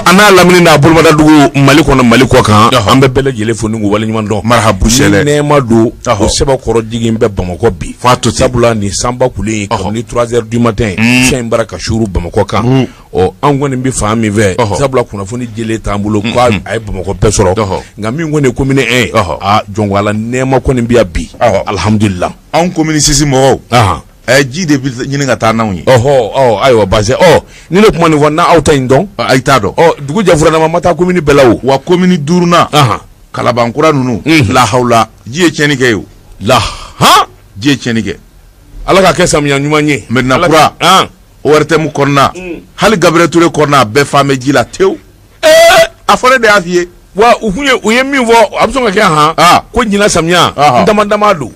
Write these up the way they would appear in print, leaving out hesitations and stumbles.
ana lamini na bolmada dugu Mali kono Mali ko kan ambe bele jele fo nungu wala nyuman don marhabu sele nema do o seba koro jigin be Bamako bi fato sabula ni samba kule ko ni 3h du matin sen baraka shuru Bamako kan o angone mbi fami ve sabula kuna fo ni jele tambulo ko ay Bamako pesoro ngami ngone commune jongo ala nema ko ni mbiya bi alhamdulillah an commune sisi mo ji de ñini nga ta nawni aywa basé ni le kuma ni wonna awta indon ay tado dugu jafura na mata commune belaw wa commune duruna kala bankura nunu la hawla ji e cheni ke yo la ji e cheni ke ala ka kesam nya nyuma nye medna kura o warte mu korna hal Gabriel Touré korna be fame ji la tew afore de afie wa uye mi vo absonga ke ko nyina samnya ndama do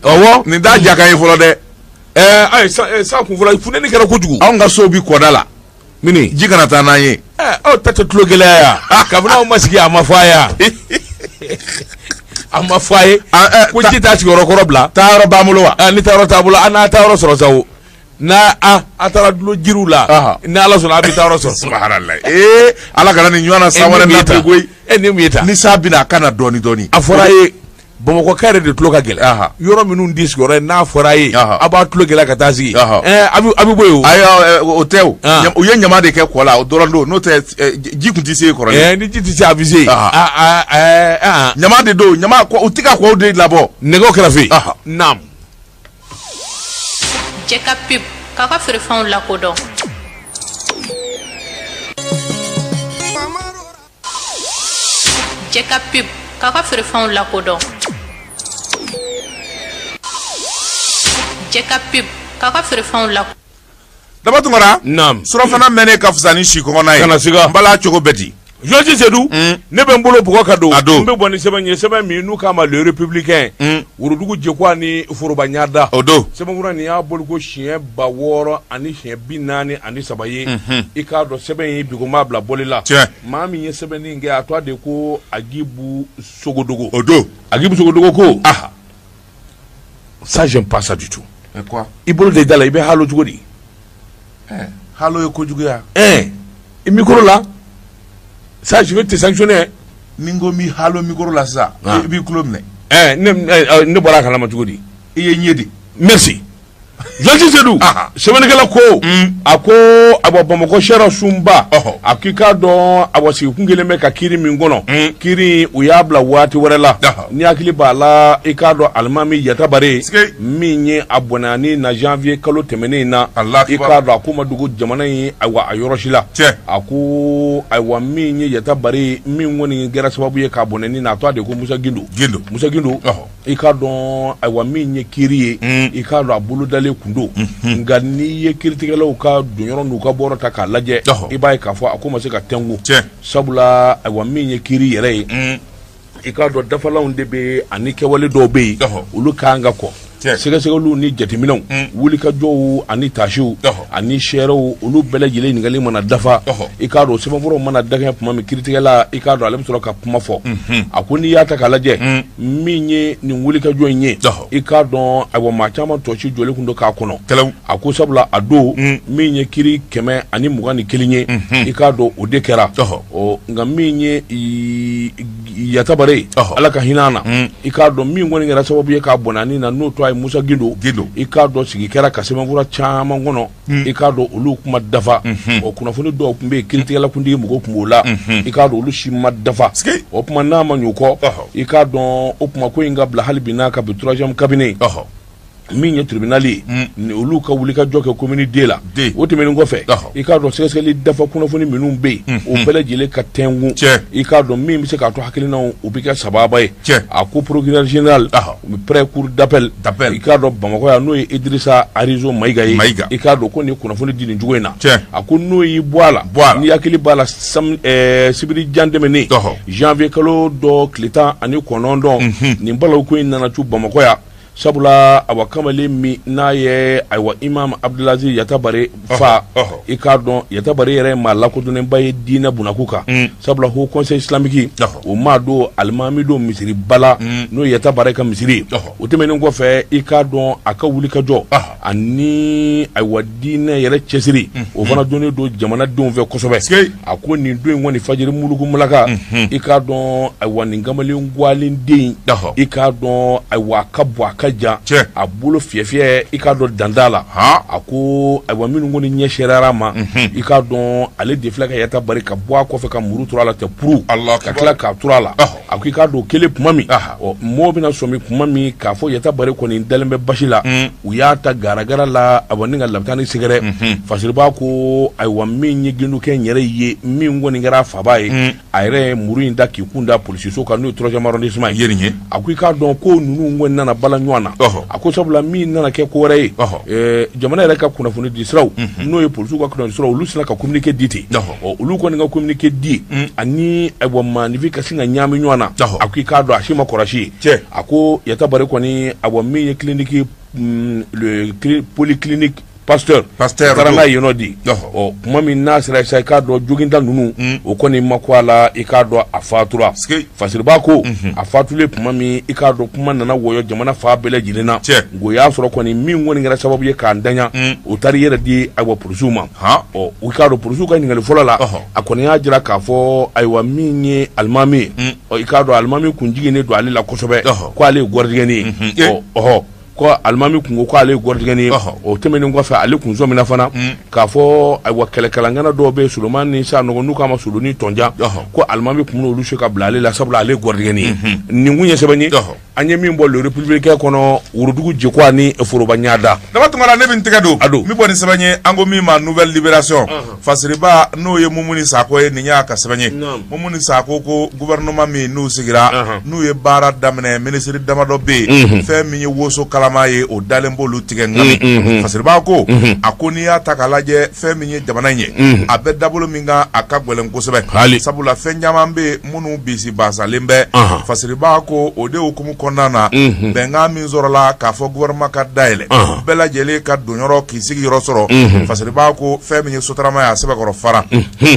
owo ni da jaka yi folo de ay sa ku folo fu ne ni kera ko jugu aw nga so bi ko dala mini jikana ta na ye tata tulo gele ya ka bana o masiki amafaya amafaye ko jita ci goro ko bla taaro bamulo wa ni taaro tabulo ana taaro soro sawo na atara dulo jirula na ala sona abi taaro soro subhanallah ala kana ni nywana sawara na pegoy ni mita ni sabina kana doni aforaye Bamako kare de tulo ka gele yoro minun dis yoro na foraye aba tulo gele ka tazi abi boyo ayo hotel o ye nyama de ke kola o dorando no te jikunti se ko ni jiti se avise nyama de do nyama ko utika ko de labo nego krafi nam Jeka pip kaka firfon la kodo Jeka pip kaka firfon la kodo Jeka pip kaka firfon la daba tungara nam surafana mene ka fusani shiko na ye kana siga mbala chogo beti Joji Sedou ne be mbolo bugo kado mbe boni sebe mi nu kama le républicain wurudugu jekwa ni furuba nyada odo sebe ngura ni ya bolgo chien ba woro ani chien binani ani sabaye ikado sebe yi bigo mabla bolila mami ye sebe ni nge atwa de ko agibu sogodogo odo agibu sogodogo ko ça j'aime pas ça du tout et quoi ibolo de dala ibe halo jugodi halo ko juguya et micro là ça je vais te sanctionner ningo mi halo micro la ça bi club ne bora kala ma jugodi iye nyedi merci Joji Sedou semaine kala ko ako abo Bamako shera sumba akika don awasi kungele me ka kiri mingono kiri uyabla wati warela ni akili bala ikado almami yatabare minye abonani na janvier kalo temene na ikado akuma dugu jamana yi awa ayoroshila aku awa minye yatabare mingoni gera sababu ye ka abonani na to ade ko Musa Gindo ikado awa minye kiri ikado abulu dale kundo nga ni ye kritikala uka dunyoro nuka boro ta ka laje ibai ka fo akoma se ka tengu sabula awa minye kiri yere ikado dafala unde be anike wale do be ulu kanga ko sega lu ni jatiminaw wuli ka jow ani tashu ani shero ulu bele jile ngali mana dafa ikado sema boro mana daga puma mi kritikala ikado alem soro ka puma fo akuni yata kala je minye ni wuli ka jow nye ikado awo ma chama tochi jole kundo ka kono aku sabla ado minye kiri keme ani mugani kelinye ikado odekera o nga minye yatabare alaka hinana ikado mi ngoni ngara sababu ye ka bonani na no to ay Musa Gindo ikado sigi kera kasema ngura chama ngono ikado ulu kuma dafa o kuna funi do kumbe kritikala kundi mugo kumola ikado ulu shima dafa o kuma na manyuko ikado o kuma ko inga bla halbina ka bi 3e cabinet minye tribunali ni ulu ka wuli ka joke commune de la wote men ngofe ikado sekeli dafa kuna funi minum be o bele jile ka tengu ikado mi se ka to hakilina o bika sababa e aku procureur général pré cour d'appel ikado Bamako ya no Idrissa Arizo Maiga ikado ko ni kuna funi dini jugoina aku no yi boala ni yakili bala sam sibiri jandemene janvier kalo do klita ani konondo ni mbala ko nana tu Bamako ya sabula awa kamale mi n'a ye ayiwa imam Abdulaziz Yatabare fa i k'a dɔn Yatabare yɛrɛ maa lakodɔnnenba ye diinɛ bunaku kan sabula Haut Conseil islamique o maa don alimami don misiri bala n'o ye Yatabare ka misiri o tɛmɛnen kɔfɛ i k'a dɔn a ka wulikajɔ ani ayiwa diinɛ yɛrɛ cɛsiri o fana donnen don jamanadenw fɛ kosɛbɛ a ko nin don in kɔni fajiri muluku mulaka i k'a dɔn ayiwa nin kamalen gwalen den i k'a dɔn ayiwa a ka bɔ a ka jan a bolo fiyɛfiyɛ i k'a dɔn danda la a ko ayiwa minnu kɔni ɲɛ sɛrɛra ma i k'a dɔn ale de filɛ ka Yatabare ka bɔ a kɔfɛ ka muru tura la tɛ puru ka tila k'a tura la a ko i k'a dɔn kelen kuma min mɔgɔw bɛna sɔmi kuma min k'a fɔ Yatabare kɔni dalen bɛ basi la u y'a ta garagara la ayiwa ni ka labitan ni sɛgɛrɛ fasiriba ko ayiwa min ye gindukɛ n yɛrɛ ye min kɔni kɛra faba ye a yɛrɛ muru in da k'i kun da polisiso kan n'o ye 3e arrondissement ye a ko i k'a dɔn ko ninnu kɔni nana bala ɲɔgɔn na a ko sabula min nana kɛ ko wɛrɛ ye jamana yɛrɛ ka kunnafoni di siraw n'o ye polisiw ka kunnafoni siraw olu sina ka communiqué di ten olu kɔni ka communiqué di ani ayiwa maanifi ka sin ka ɲaami ɲɔgɔn na a ko i k'a dɔn a si ma kɔrɔsi ye a ko Yatabare kɔni ayiwa min ye clinique le polyclinique pasteur taara n'a ye yen nɔ di kuma min n'a sera sa i k'a dɔn joginda ninnu o kɔni ma ko a la i k'a dɔn a fatura fasiriba ko a fatulen kuma min i k'a dɔn kuma nana wɔyɔ jamana fa bɛɛ lajɛlen na o y'a sɔrɔ kɔni min kɔni kɛra sababu ye k'a daɲa o taara i yɛrɛ di ayiwa polisiw ma i k'a dɔn polisiw ka ɲininkali fɔlɔ la a kɔni y'a jira k'a fɔ ayiwa min ye alimami ye i k'a dɔn alimami kun jiginnen don ale la kosɛbɛ ko ale ye gɔrɔdigɛni ye ko alimami kun ko ale ye gɔrɔdigɛni ye o tɛmɛnen kɔfɛ ale kun sɔmina fana k'a fɔ ayiwa kɛlɛkɛlankana dɔw bɛ Solomani ni sa nɔgɔ n'u k'a ma Soloni tɔnja ko alimami kun n'olu se ka bila ale la sabula ale ye gɔrɔdigɛni ye nin kun ye sɛbɛn ye an ye min bɔ le républicain kɔnɔ Worodugu Jekwa ni Foroba Ɲada dama tuma la ne bɛ n tɛgɛ don min bɔ nin sɛbɛn ye an ko min ma nouvelle libération fasiriba n'o ye Mumuni Sako ye nin y'a ka sɛbɛn ye Mumuni Sako ko gouvernement min n'u sigira n'u ye baara daminɛ ministre damadɔ bɛ yen fɛn min ye woso kalama ye o dalen b'olu tigɛ ngami fasiriba ko a ko n'i y'a ta k'a lajɛ fɛn min ye jamana in ye a bɛ dabolo min kan a ka gɛlɛn kosɛbɛ sabula fɛn caman bɛ minnu bisi basalen bɛ fasiriba ko o de hukumu kɔnɔna na bɛnkan min sɔrɔla k'a fɔ gouvernement ka dayɛlɛ bɛɛ lajɛlen ka donyɔrɔ k'i sigi yɔrɔ sɔrɔ fasiriba ko fɛn min ye sotarama ye a sɛbɛkɔrɔ fara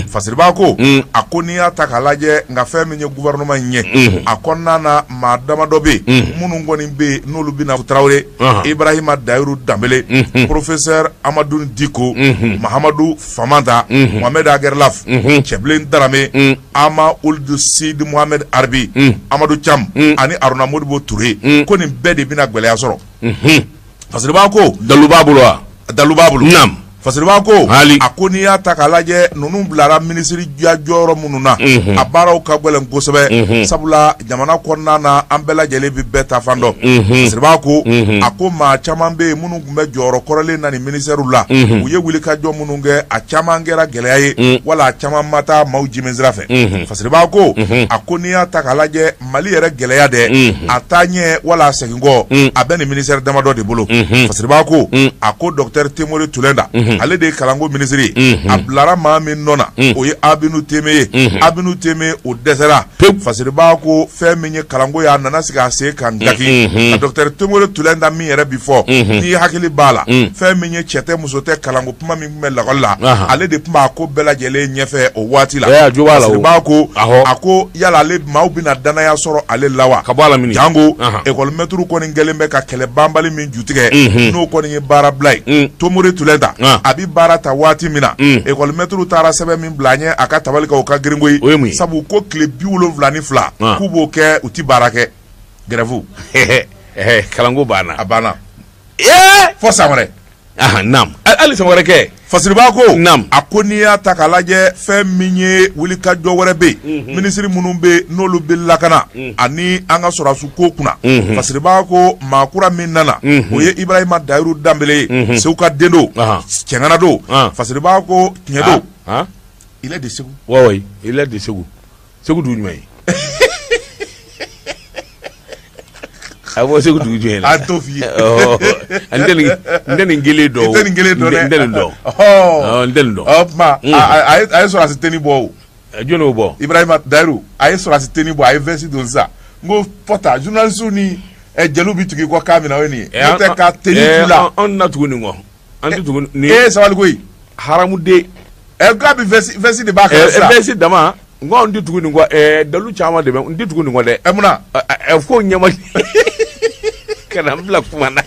fasiriba ko a ko n'i y'a ta k'a lajɛ nka fɛn min ye gouvernement in ye a kɔnɔna na maa damadɔ bɛ yen minnu kɔni bɛ yen n'olu bɛna Tarawele Ibrahima Dayiru Danbele professeur Amadou Diko Mahamadou Famanta Mohamed Agerlaf Cɛbilen Darame Ama Ould Sid Mohamed Arbi Amadou Cham ani Aruna Modibo Touré ko nin bɛɛ de bɛna gɛlɛya sɔrɔ fasiriba ko dalu b'a bolo naam fasiriba ko a ko n'i y'a ta k'a lajɛ ninnu bilara minisiri jɔyɔrɔ minnu na a baaraw ka gɛlɛn kosɛbɛ sabula jamana kɔnɔna na an bɛɛ lajɛlen bɛ bɛɛ ta fan dɔn fasiriba ko a ko maa caman bɛ yen minnu tun bɛ jɔyɔrɔ kɔrɔlen na ni minisɛriw la u ye wulikajɔ minnu kɛ a caman kɛra gɛlɛya ye wala a caman ma taa maaw jimɛ sira fɛ fasiriba ko a ko n'i y'a ta k'a lajɛ Mali yɛrɛ gɛlɛya dɛ a taa ɲɛ wala a segin kɔ a bɛ nin minisɛri damadɔ de bolo fasiriba ko a ko docteur Temori Tulenda ale de ye kalanko minisiri a bilara maa min nɔ na o ye Abinu Teme ye Abinu Teme o dɛsɛra fasiriba ko fɛn min ye kalanko ye a nana sigi a sen kan daki a docteur Temori Tulenda min yɛrɛ bi fɔ n'i hakili b'a la fɛn min ye cɛ tɛ muso tɛ kalanko kuma min bɛ lakɔli la ale de tun b'a ko bɛɛ lajɛlen ɲɛfɛ o waati la fasiriba ko a ko yala ale maaw bɛna danaya sɔrɔ ale la wa jango école maître kɔni kɛlen bɛ ka kɛlɛ banbali min jutigɛ n'o kɔni ye baara bila ye Temori Tulenda a bi baara ta waati min na école maître taara sɛbɛn min bila ɲɛ a ka tabali kan o ka girinko ye sabu ko tile 72 k'u b'o kɛ u ti baara kɛ grève kalanko banna a banna fo san wɛrɛ naam hali san wɛrɛ kɛ fasiriba ko naam a ko n'i y'a ta k'a lajɛ fɛn min ye wulikajɔ wɛrɛ bɛ yen minisiri minnu bɛ n'olu bɛ lakana ani an ka sɔrɔdaso ko kunna fasiriba ko maa kura min nana o ye Ibrahima Dayiru Danbele ye Segu ka den don cɛŋana don fasiriba ko tiɲɛ don il est de Segu oui il est de Segu dugu jumɛn ye a bɔ Segu dugu jumɛn la a t'o f'i ye n tɛ nin kelen dɔn n tɛ nin kelen dɔn dɛ n tɛ nin dɔn n tɛ nin dɔn o tuma a ye sɔrɔdasi teni bɔ o jɔn y'o bɔ Ibrahima Dayiru a ye sɔrɔdasi teni bɔ a ye vɛsi don sisan n ko fɔta journaliste ni jeliw bi tugu ko kamina woni te ka teni la on na tugu ni ngo an tugu ni sawal koy haramu de gabi vesi de ba ka sa vesi dama ngo on tugu ni ngo dalu chama de on tugu ni ngo de emuna ko nyama kana bla kumana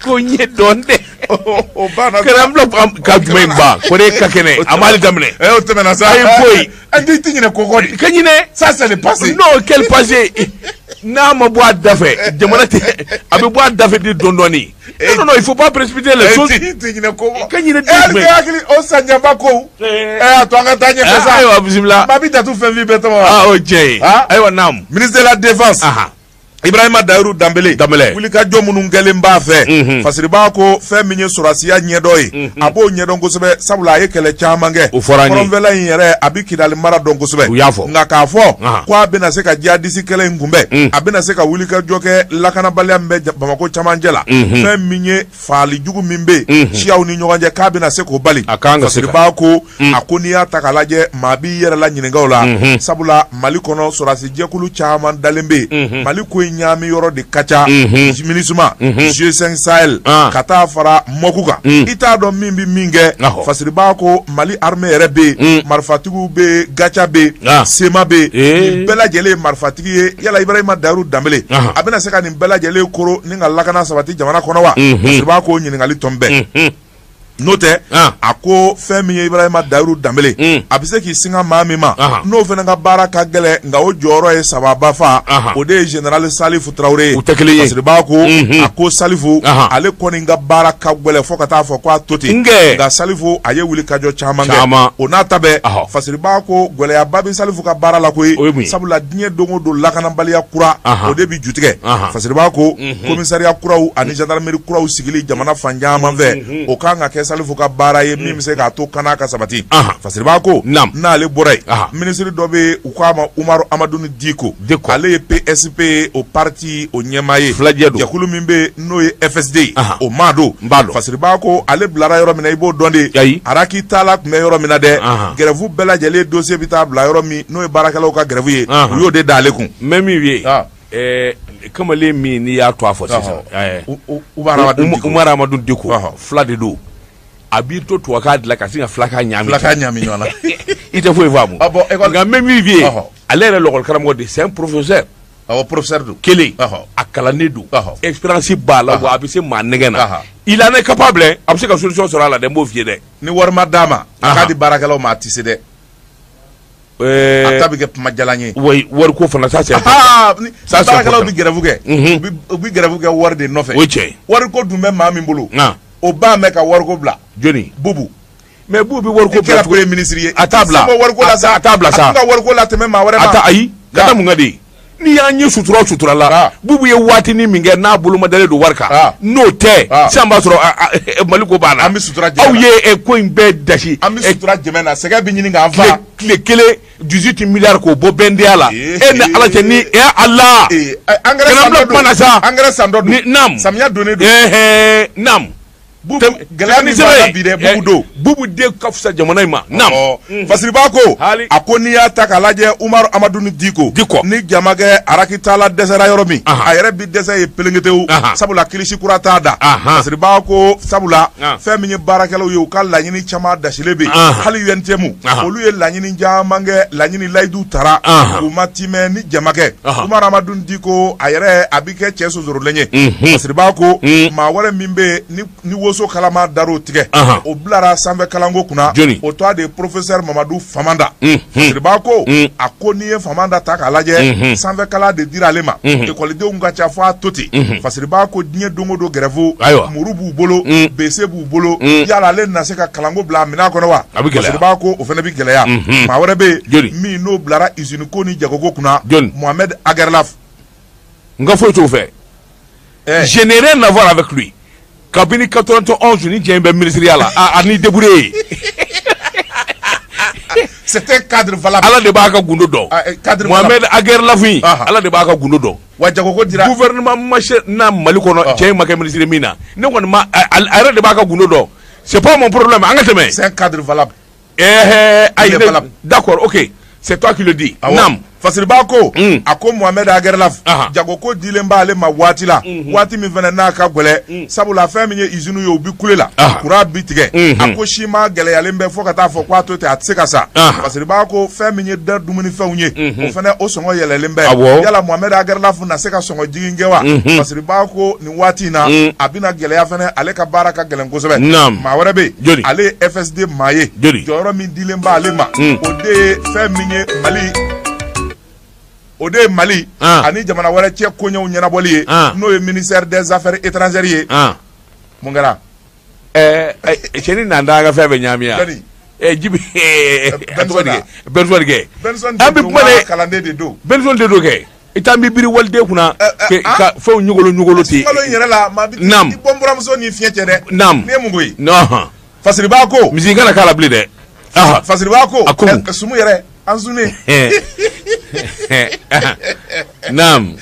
ko nye donde o bana kana bla ka memba ko de ka kene amali damne o temena sa ay boy andi tingine ko godi kanyine ça c'est le passé non quel passé na ma boîte d'affaires jamonati abi boîte d'affaires di dondoni non il faut pas précipiter les choses tingine ko kanyine de akili o sanya bako atwanga tanye pesa ayo bismillah mabita tu fait vivre to okay ayo nam ministre de la défense Ibrahima Daourou Dambélé wuli ka jɔ minnu kɛlen b'a fɛ fasiri b'a ko fɛn min ye sɔrɔsiya ɲɛdɔn ye a b'o ɲɛdɔn kosɛbɛ sabula a ye kɛlɛ caman kɛ kɔrɔnfɛla in yɛrɛ a bɛ Kidali mara dɔn kosɛbɛ nka k'a fɔ ko a bɛna se ka jihadisi kɛlɛ in kunbɛn a bɛna se ka wuli ka jɔ kɛ lakanabaliya min bɛ Bamako camancɛ la fɛn min ye faali jugu min bɛ siyaw ni ɲɔgɔn cɛ k'a bɛna se k'o bali fasiri b'a ko a ko n'i y'a ta k'a lajɛ maa b'i yɛrɛ la ɲininka o la sabula Mali kɔnɔ sɔrɔsi jɛkulu caman dalen bɛ Mali ko ɲaami yɔrɔ de ka ca minisuma G5 Sahel ka taa fara Mɔku kan i t'a dɔn min bɛ min kɛ fasiri b'a ko Mali armée yɛrɛ bɛ marifatigiw bɛ gaca bɛ sema bɛ nin bɛɛ lajɛlen ye marifatigi ye yala Ibrahima Daourou Dambélé a bɛna se ka nin bɛɛ lajɛlen koro ni ka lakana sabati jamana kɔnɔ wa fasiri b'a ko ɲininkali tɔn bɛɛ n'o tɛ a ko fɛn min ye Ibrahima Daourou Dambélé a bɛ se k'i singa maa min ma n'o fana ka baara ka gɛlɛn nka o jɔyɔrɔ ye sababa fa o de ye général Salifu Traoré ye fasiri b'a ko a ko Salifu ale kɔni ka baara ka gɛlɛn fo ka taa fɔ ko a to ten nka Salifu a ye wuli kajɔ caman kɛ o n'a ta bɛɛ fasiri b'a ko gɛlɛyaba bɛ Salifu ka baara la koyi sabula diɲɛ don o don lakanabaliya kura o de bɛ ju tigɛ fasiri b'a ko komisariya kuraw ani gendarmerie kuraw sigili jamana fan caman fɛ o kan ka kɛ Salifu ka baara ye min bɛ se k'a to kana ka sabati fasiri b'a ko n'ale bɔra yen minisiri dɔ bɛ u k'a ma Umaru Amaduni Diko ale ye PSP o parti o ɲɛmaa ye jɛkulu min bɛ n'o ye FSD o maa don fasiri b'a ko ale bilara yɔrɔ min na i b'o dɔn de Araki Tala tun bɛ yɔrɔ min na dɛ grève bɛɛ lajɛlen dossier bɛ taa bila yɔrɔ min n'o ye baarakɛlaw ka grève ye u y'o de da ale kun mais min ye kamalen min n'i y'a to a fɔ sisan Umaru Amaduni Diko fila de don a b'i to tubabukan dilan ka sin ka filakan ɲami ɲɔgɔn na i tɛ foyi faamu nka mɛ min f'i ye ale yɛrɛ lɔgɔli karamɔgɔ de c'est un professeur professeur don kelen a kalannen don expérience b'a la wa a bɛ se maa nɛgɛ na il en est capable a bɛ se ka solution sɔrɔ a la dɛ n b'o f'i ye dɛ ni wari ma d'a ma a k'a di baarakɛlaw ma a tɛ se dɛ a ta bɛ kɛ kuma jalan ye wari ko fana ça c'est baarakɛlaw bɛ grève kɛ u bɛ grève kɛ wari de nɔfɛ o ye tiɲɛ wari ko dun bɛ maa min bolo o b'a mɛn ka wariko bila joni Bubu mais Bubu bɛ wariko bila kɛra ministre ye a t'a bila wariko la sa a t'a bila sa a tɛ ka wariko la tɛmɛ maa wɛrɛ ma a t'a ayi ka taa mun ka de n'i y'an ye sutura sutura la Bubu ye waatinin min kɛ n'a bolo ma dalen don wari kan n'o tɛ sisan b'a sɔrɔ Mali ko b'a la an bɛ sutura aw ye ko in bɛɛ dasi an bɛ sutura jumɛn na sɛgɛ bɛ ɲini k'an fa tile kelen 18 milliards k'o bɔ bɛndenya la e ni Ala cɛ ni Ala engrais san dɔ don nam samiya donnen don nam gɛlɛya min b'a la bi dɛ Bubu don Bubu den ka fisa jamana in ma nam fasiri b'a ko a ko n'i y'a ta k'a lajɛ Umaru Amaduni Diko ni jama kɛ Araki Tala dɛsɛra yɔrɔ min a yɛrɛ bi dɛsɛ ye pelengetewu sabula kilisi kura t'a da fasiri b'a ko sabula fɛn min ye baarakɛlaw ye u ka laɲini caman dasilen bɛ hali UNTM olu ye laɲini caman kɛ laɲini layidu tara u ma timɛ ni jama kɛ Umaru Amaduni Diko a yɛrɛ a bi kɛ cɛ sonsorolen ye fasiri b'a ko maa wɛrɛ min bɛ ni woso kalama dar'o tigɛ o bilara sanfɛ kalanko kunna o tɔ de professeur Mamadu Famanda fasiri b'a ko a ko n'i ye Famanda ta k'a lajɛ sanfɛ kalan de dira ale ma ekɔlidenw ka ca fo a to ten fasiri b'a ko diɲɛ don o don grève muru b'u bolo BC b'u bolo yala ale na se ka kalanko bila a minɛn kɔnɔ wa fasiri b'a ko o fana bɛ gɛlɛya maa wɛrɛ bɛ yen min n'o bilara usine ko ni jagoko kunna Mohamed Agerlaf n ka foyi t'o fɛ je n'ai rien à voir avec lui kabini 91 ni diɲɛ bɛ minisiriya la a ni débrouillé c'était cadre valable Ala de b'a ka gundo dɔn Mohamed Agerlaf Ala de b'a ka gundo dɔn wa jagoko dira gouvernement marché na Mali kɔnɔ cɛ in ma kɛ ministre min na ne kɔni ma a yɛrɛ de b'a ka gundo dɔn c'est pas mon problème an ka tɛmɛ c'est un cadre valable ayi d'accord ok c'est toi qui le dis nam fasiriba ko a ko Mohamed Agerlaf jago ko dilen b'ale ma waati la waati min fana n'a ka gwɛlɛ sabula fɛn min ye usine ye u bi kule la courant bi tigɛ a ko si ma gɛlɛyalen bɛ fo ka taa fɔ k'a to ten a tɛ se ka sa fasiriba ko fɛn min ye da dumunifɛnw ye o fana o sɔngɔ yɛlɛlen bɛ yala Mohamed Agerlaf na se ka sɔngɔ jigin kɛ wa fasiriba ko nin waati in na a bɛna gɛlɛya fana ale ka baara ka gɛlɛn kosɛbɛ maa wɛrɛ bɛ yen ale ye FSD maa ye jɔyɔrɔ min dilen b'ale ma o de ye fɛn min ye Mali ani jamana wɛrɛ cɛ koɲɛw ɲɛnabɔli ye n'o ye ministère des affaires étrangères ye mun kɛra cɛni nanda ka fɛn bɛ ɲaami jibi Benson kɛ an bɛ kuma de kalanden de don Benson de don kɛ i t'an bɛ biri waliden kunna ka fɛnw ɲogolo ten kalo in yɛrɛ la maa bi i bɔnburamuso ni fiɲɛ cɛ dɛ naam ni ye mun ko ye fasiriba ko misi kana k'a la bilen dɛ fasiriba ko sumu yɛrɛ an sunnen naam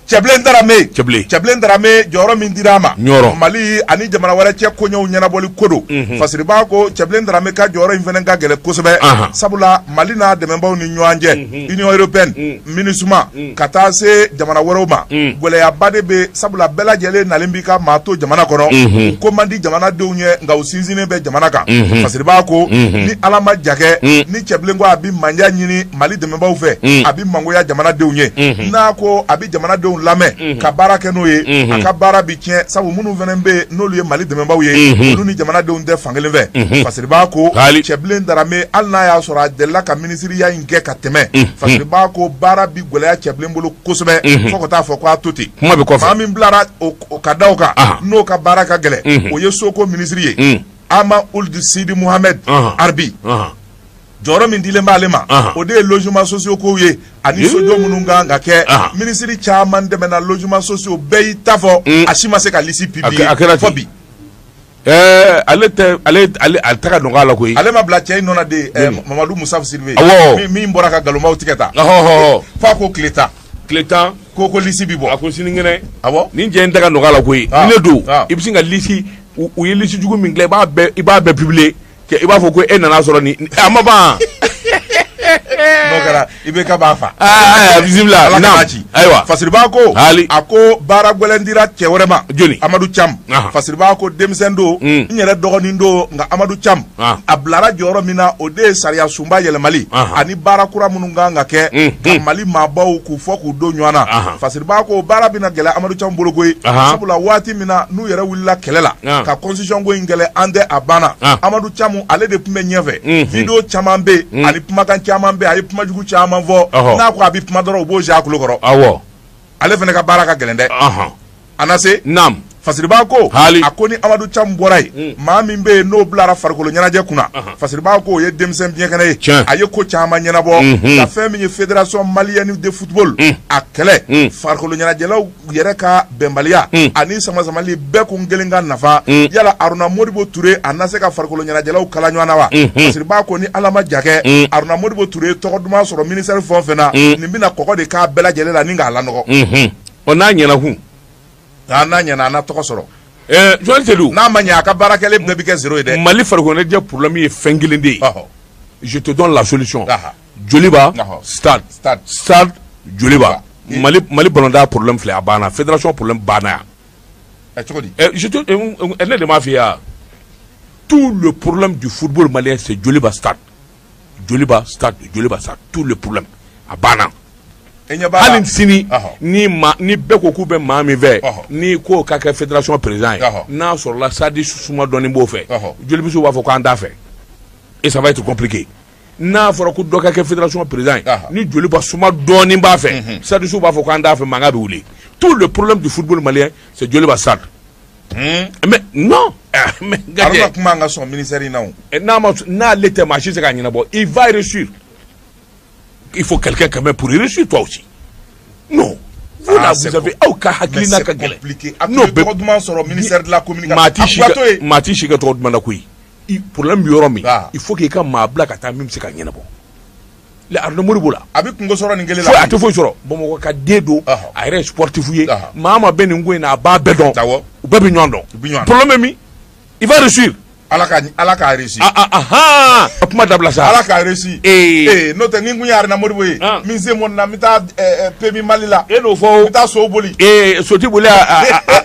Cɛbilen Darame jɔyɔrɔ min dira a ma Mali ani jamana wɛrɛ cɛ koɲɛw ɲɛnabɔli ko don fasiriba ko Cɛbilen Darame ka jɔyɔrɔ in fana ka gɛlɛn kosɛbɛ sabula Mali n'a dɛmɛbaw ni ɲɔgɔn cɛ Union européenne MINUSMA ka taa se jamana wɛrɛw ma gɛlɛyaba de bɛ sabula bɛɛ lajɛlen nalen b'i ka maa to jamana kɔnɔ ko man di jamanadenw ye nka u sinsinnen bɛ jamana kan fasiriba ko ni Ala ma ja kɛ ni Cɛbilen ko a bɛ manja ɲini Mali dɛmɛbaw fɛ a bɛ mangoya jamanadenw ye n'a ko a bɛ jamanadenw lamɛn ka baara kɛ n'o ye a ka baara bi tiɲɛ sabu minnu fana bɛ n'olu ye Mali dɛmɛbaw ye olu ni jamanadenw tɛ fankelen fɛ fasiriba ko Cɛbilen Darame hali n'a y'a sɔrɔ a delila ka minisiriya in kɛ ka tɛmɛ fasiriba ko baara bi gɛlɛya Cɛbilen bolo kosɛbɛ fo ka taa fɔ k'a to ten maa min bilara ka da o kan n'o ka baara ka gɛlɛn o ye Soko minisiri ye Ama Ould Sidi Mohamed Arbi jɔyɔrɔ min dilen b'ale ma o de ye logements sociaux kow ye ani sojɔ minnu kan ka kɛ minisiri caman dɛmɛna logements sociaux bɛɛ y'i ta fɔ a si ma se ka liste publier fɔ bi ale tɛ ka nɔgɔya la koyi ale ma bila cɛ in nɔ na de Mamadu Musa Sidibe min bɔra ka nkalonmaw tigɛ ta f'a ko tile tan ko liste bi bɔ a ko sinikɛnɛ nin cɛ in tɛ ka nɔgɔya la koyi ni ne don i bɛ se ka liste u ye liste jugu min dilan i b'a bɛɛ publier i b'a fɔ ko e nana sɔrɔ ni a ma ban n'o kɛra i bɛ ka b'a fa bisimila ayiwa fasiriba ko a ko baara gɛlɛn dira cɛ wɛrɛ ma joli Amadu Cam fasiriba ko denmisɛn don n yɛrɛ dɔgɔnin don nka Amadu Cam a bilara jɔyɔrɔ min na o de ye sariya sunba yɛlɛmali ani baara kura minnu kan ka kɛ ka Mali maabaw k'u fɔ k'u don ɲɔgɔn na fasiriba ko baara bɛna gɛlɛya Amadu Cam bolo koyi sabula waati min na n'u yɛrɛ wulila kɛlɛ la ka constitution ko in gɛlɛya an tɛ a banna Amadu Cam ale de tun bɛ ɲɛfɛ video caman bɛ yen ani kumakan caman bɛ yen a ye kumajugu caman fɔ n'a ko a bɛ kuma dɔrɔn u b'o ja a kulo kɔrɔ ale fana ka baara ka gɛlɛn dɛ a na se fasiriba ko a ko ni Amadu Cam bɔra yen maa min bɛ yen n'o bilara farikolo ɲɛnajɛ kunna fasiriba ko o ye denmisɛn biɲɛkɛnɛ ye a ye ko caman ɲɛnabɔ ka fɛn min ye fédération malienne de football a kɛlɛ farikolo ɲɛnajɛlaw yɛrɛ ka bɛnbaliya ani sama-samali bɛɛ kun kelen ka nafa yala Aruna Modibo Ture a na se ka farikolo ɲɛnajɛlaw kala ɲɔgɔn na wa fasiriba ko ni Ala ma ja kɛ Aruna Modibo Ture tɔgɔ duman sɔrɔ ministère fɛn o fɛn na nin bɛna kɔgɔ de k'a bɛɛ lajɛlen la ni k'a lanɔgɔ n'a ɲɛna kun n'a ɲɛna a na tɔgɔ sɔrɔ Joël Telou n'a ma ɲɛ a ka baarakɛlen bɛɛ bɛ kɛ zéro ye dɛ Mali farikolo ɲɛnajɛ problème ye fɛn kelen de ye je te donne la solution Joliba stade Joliba Mali balonda problème filɛ a banna fédération problème banna cogo di ne de m'a f'i ye tout le problème du football malien c'est Joliba stade tout le problème a banna hali sini ni bɛɛ ko k'u bɛ maa min fɛ ni ko k'a kɛ fédération président ye n'a sɔrɔla Sadi Suma dɔɔnin b'o fɛ jolibisiw b'a fɔ k'an t'a fɛ et ça va être compliqué n'a fɔra ko dɔ ka kɛ fédération président ye ni Joliba Suma dɔɔnin b'a fɛ Sadisuw b'a fɔ k'an t'a fɛ mankan bɛ wuli tout le problème du football malien c'est Joliba stade mais non mais Aruna kuma an ka sɔn ministère in na n'ale tɛ maa si se k'a ɲɛnabɔ il va réussir. Il faut quelqu'un quand même pour y réussir, toi aussi. Non. Vous avez aucun hakilina ka gɛlɛn. Non, mais sur le ministère de la communication. Mati shiga to dmana koyi. Problème yoro mi. Il faut que ka ma bla ka ta même se ka ɲɛnabɔ. Le Aruna Modibo la. Abi kungo sɔrɔ nin kelen la. Fo a tɛ foyi sɔrɔ. Bamakɔ ka den don. A yɛrɛ ye sportif ye. Maa ma bɛ nin ko in na a b'a bɛɛ dɔn. U bɛɛ bɛ ɲɔgɔn dɔn. Problème min il va réussir. ala ka réussi kuma dabla sa ala ka réussi no te ngi yar na modibo min se mon na mita pemi malila no fo mita so boli soti boli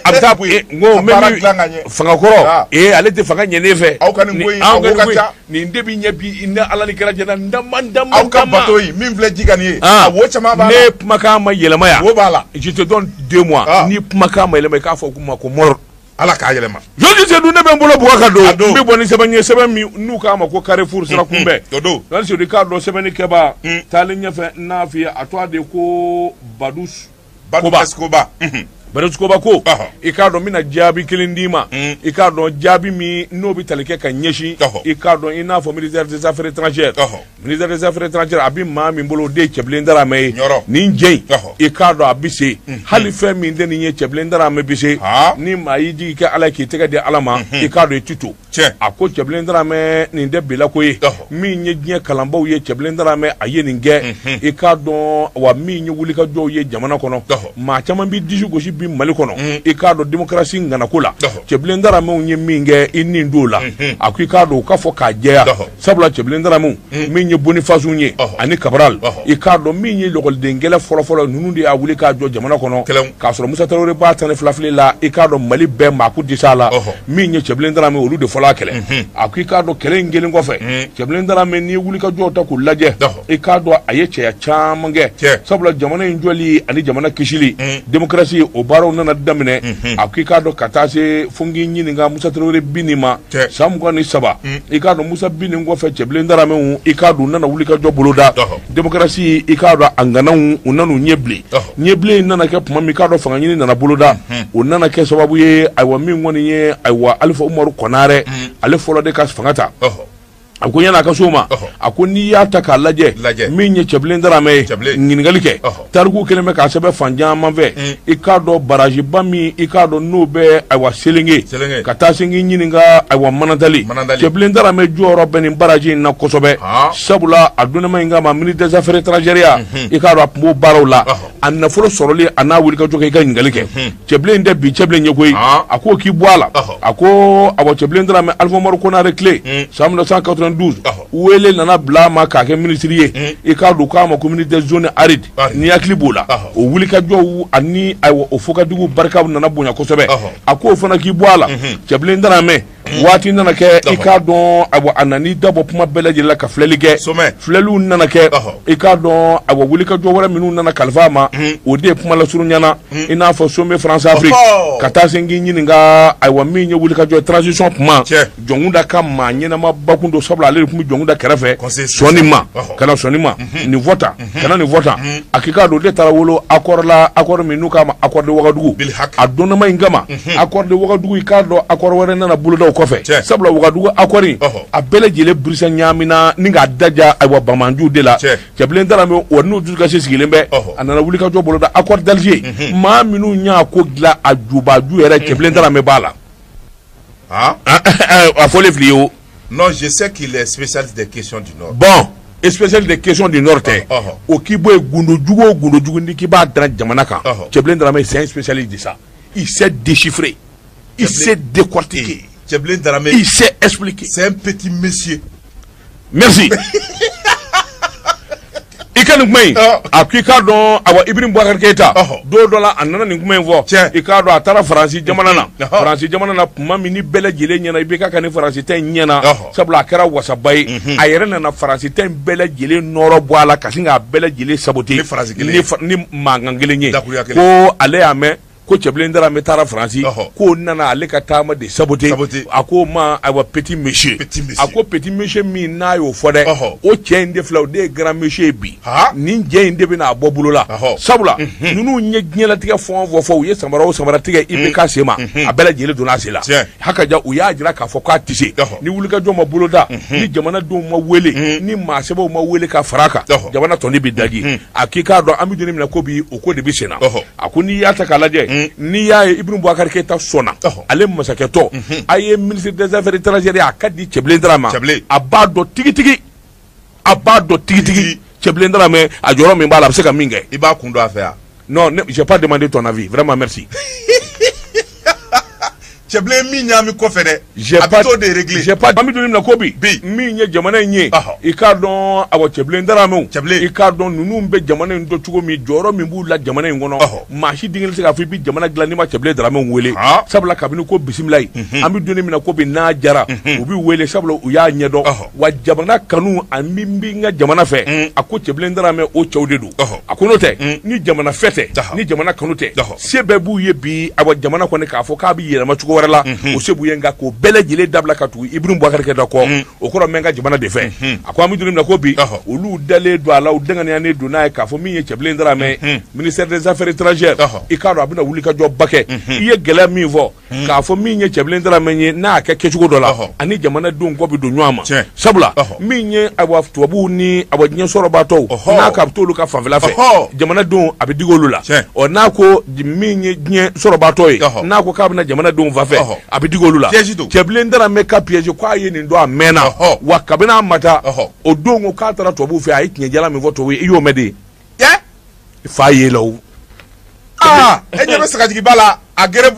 abta ngo memi fanga koro ale te fanga nyene fe aw kan ngoy aw ka ni ndebi nyabi inna ala ni kala jana ndam aw ka batoyi min vle jigani wo chama ba ne pumaka ma yelema ya wo bala je te donne 2 mois ni pumaka ma yelema ka fo kuma ko mor ala ka yelema jodi se du ne be mbolo buka do be boni sebanye mi nu ka ma ko Carrefour sera kumbe do dan se de ka do sebani keba talinya fe na fi atwa de ko badus Escoba Badus Koba ko i ka dɔn mina jaabi kelen d'i ma i ka dɔn jaabi min n'o bi tali kɛ ka ɲɛsin i ka dɔn i n'a fɔ ministère des affaires étrangères ministère des affaires étrangères a bi maa min bolo o de ye cɛbilen Daramɛ ye nin jɛ in i ka dɔn a bi se hali fɛn min tɛ nin ye cɛbilen Daramɛ bi se ni maa y'i jigi kɛ ala k'i tɛgɛ di ala ma i ka dɔn i ti to a ko cɛbilen Daramɛ nin tɛ bila ko ye min ye diɲɛ kalanbaw ye cɛbilen Daramɛ a ye nin kɛ i ka dɔn wa min ye wulikajɔw ye jamana kɔnɔ maa caman bi disi gosi bi Mali kɔnɔ i k'a dɔn démocratie ŋanako la cɛbilen Daramɛw ye min kɛ i nin don la a ko i k'a dɔn u ka fɔ k'a jɛya sabula cɛbilen Daramɛw min ye Boniface ye ani Cabral i k'a dɔn min ye lɔgɔliden gɛlɛ fɔlɔfɔlɔ ninnu de y'a wuli k'a jɔ jamana kɔnɔ k'a sɔrɔ Musa Tarawele b'a tan ni filafili la i k'a dɔn Mali bɛɛ maaku disa la min ye cɛbilen Daramɛ olu de fɔlɔ a kɛlɛ a ko i k'a dɔn kɛlɛ in kelen kɔfɛ cɛbilen Daramɛ n'i ye wulikajɔw ta k'u lajɛ i k'a dɔn a ye cɛya caman kɛ sabula jamana in jɔli ani jamana kisili démocratie o baaraw nana daminɛ a ko i k'a dɔn ka taa se fo n k'i ɲininka Musa Tarawele binni ma san 23 i k'a dɔn Musa binni kɔfɛ cɛbilen Daramɛw i k'a dɔn u nana wulikajɔ boloda démocratie i k'a dɔn a ŋanaw u nana u ɲɛbilen ɲɛbilen nana kɛ tuma min i k'a dɔn fanga ɲini nana boloda o nana kɛ sababu ye ayiwa min kɔni ye ayiwa Alifa Umaru Konare ale fɔlɔ de ka fanga ta a ko yana ka so ma a ko n'i y'a ta k'a lajɛ min ye cɛbilen Daramɛ ye ɲininkali kɛ tariku kelen bɛ k'a sɛbɛn fan caman fɛ i k'a dɔn baraji ba min i k'a dɔn n'o bɛ ayiwa Selenge ka taa se k'i ɲininka ayiwa Manantali cɛbilen Daramɛ jɔyɔrɔ bɛ nin baraji in na kosɛbɛ sabula a donnama in kama ministre des affaires étrangères i k'a dɔn a tun b'o baaraw la a nafolo sɔrɔli a n'a wulikajɔ kɛ i ka ɲininkali kɛ cɛbilen tɛ bi cɛbilen ye koyi a ko k'i bɔ a la a ko ayiwa cɛbilen Daramɛ Alifa Umaru Konare tile san 1980 wele nana bila ma k'a kɛ ministre ye i k'a dɔn k'a ma ko ministre des zones arides ni hakili b'o la o wulikajɔw ani ayiwa o fɔkadugu barikaw nana bonya kosɛbɛ a ko fana k'i bɔ a la cɛbilen Daramɛ waati nana kɛ i k'a dɔn ayiwa a nana i dabɔ kuma bɛɛ lajɛlen la ka filɛli kɛ filɛliw nana kɛ i k'a dɔn ayiwa wulikajɔ wɛrɛ minnu nana kalifa a ma o de ye kuma lasurunyana i n'a fɔ Sommet France Afrique ka taa se n k'i ɲininka ayiwa min ye wulikajɔ transition kuma Jɔnkunda ka maa ɲɛnama bakun don sabula ale de tun bɛ Jɔnkunda kɛrɛfɛ sɔɔni ma kana sɔɔni ma nin fɔta kana nin fɔta a k'i k'a dɔn de taara wolo accord la accord min n'u k'a ma accord de Wagadugu a donnama in kama accord de Wagadugu i k'a dɔn accord wɛrɛ nana bolodaw kɔfɛ sabula Wagadugu accord in a bɛɛ lajɛlen birisa ɲaamina ni k'a daja ayiwa Bamanju de la cɛbilen Daramɛ wa n'u dusukasi sigilen bɛ a nana wulikajɔ boloda accord d'Alger maa minnu y'a ko dilan a jubaju yɛrɛ cɛbilen Daramɛ b'a la a fɔlen fili ye o. Non, je sais qu'il est spécialiste des questions du Nord. Bon, spécialiste des questions du Nord. O k'i bɔ yen gundo jugu ni k'i b'a dara jamana kan. Cɛbilen Daramɛ c'est un spécialiste de ça. Il sait déchiffrer. Il sait décortiquer. Cɛbilen Daramɛ. Il sait expliquer. C'est un petit monsieur. Merci. I ka nin kuma in a ko i k'a dɔn awa Ibrahim Boubacar Keita don dɔ la a nana nin kuma in fɔ i k'a dɔn a taara Faransi jamana na Faransi jamana na tuma min ni bɛɛ lajɛlen ɲɛna i bɛ ka nin Faransi ta in ɲɛna sabula a kɛra wasaba ye a yɛrɛ nana Faransi ta in bɛɛ lajɛlen nɔrɔ bɔ a la ka sin k'a bɛɛ lajɛlen saboter ni mankan kelen ye ko ale y'a mɛn ko cɛbilen Daramɛ taara Faransi k'o nana ale ka taama de saboter a ko ma ayiwa petit monsieur a ko petit monsieur min n'a y'o fɔ dɛ o cɛ in de filɛ o de ye grand monsieur ye bi nin cɛ in de bɛ n'a bɔ bolo la sabula ninnu ye diɲɛlatigɛ fɛn o fɛn u ye samara o samara tigɛ IBK sen ma a bɛɛ lajɛlen donna a sen la hakaja u y'a jira k'a fɔ k'a tɛ se ni wulikajɔ ma boloda ni jamanadenw ma wele ni maasɛbɛw ma wele ka fara a kan jamana tɔni bɛ daji a k'i k'a dɔn an bɛ don min na ko bi o ko de bɛ sen na a ko n'i y'a ta k'a lajɛ n'i y'a ye Ibrahim Boubacar Keita sɔnna ale masakɛtɔ a ye ministre des affaires étrangères a ka di cɛbilen Daramɛ a b'a dɔn tigitigi cɛbilen Daramɛ a jɔyɔrɔ min b'a la a bɛ se ka min kɛ i b'a kun dɔn a fɛ yan. Non, j'ai pas demandé ton avis vraiment merci. cɛbilen min ɲami kɔfɛ dɛ j'ai a bɛ t'o de régler j'ai pas ami doni na ko bi min ye jamana in ye i k'a dɔn awɔ cɛbilen daramɛw i k'a dɔn ninnu bɛ jamana in dɔn cogo min jɔyɔrɔ min b'u la jamana in kɔnɔ maa si denkɛ se k'a fɔ i bɛ jamana dilan n'i ma cɛbilen daramɛw wele sabula kabini ko bisimila ye an bɛ doni min na ko bi n'a jara u bɛ wele sabula u y'a ɲɛdɔn wa jamana kanu a min bɛ n ka jamana fɛ a ko cɛbilen daramɛ o cɛw de don a ko n'o tɛ ni jamana fɛ tɛ ni jamana kanu tɛ se bɛɛ b'u ye bi awɔ jamana kɔni k'a fɔ k'a bɛ yɛlɛma cogo wɛrɛ la o se b'u ye nka k'o bɛɛ lajɛlen dabila ka tugu Ibrim Boubacar Keïta kɔ o kɔrɔ mɛ n ka jamana de fɛ a ko an bɛ don min na ko bi olu dalen don a la u danganiyanen don n'a ye k'a fɔ min ye cɛbilen daramɛ ministère des affaires étrangères i k'a dɔn a bɛna wuli ka jɔ ba kɛ i ye gɛlɛya min fɔ k'a fɔ min ye cɛbilen daramɛ ye n'a y'a kɛ kɛcogo dɔ la ani jamanadenw kɔ bɛ don ɲɔgɔn ma sabula min ye awɔ tubabuw ni awɔ diɲɛ sɔrɔbatɔw n'a ka bɛ t'olu ka fanfɛla fɛ jamanadenw a bɛ digi olu la n'a ko min ye diɲɛ sɔrɔbatɔ ye n'a ko k'a bɛna jamanadenw fa fɛ a bɛ digi olu la cɛbilen daramɛ ka piège k'a ye nin don a mɛnna wa kabini a ma taa o don ko k'a taara tubabuw fɛ a ye tiɲɛjala min fɔ tubabuw ye i y'o mɛn de fa ye la o e ɲɛ bɛ sagajigiba la a gere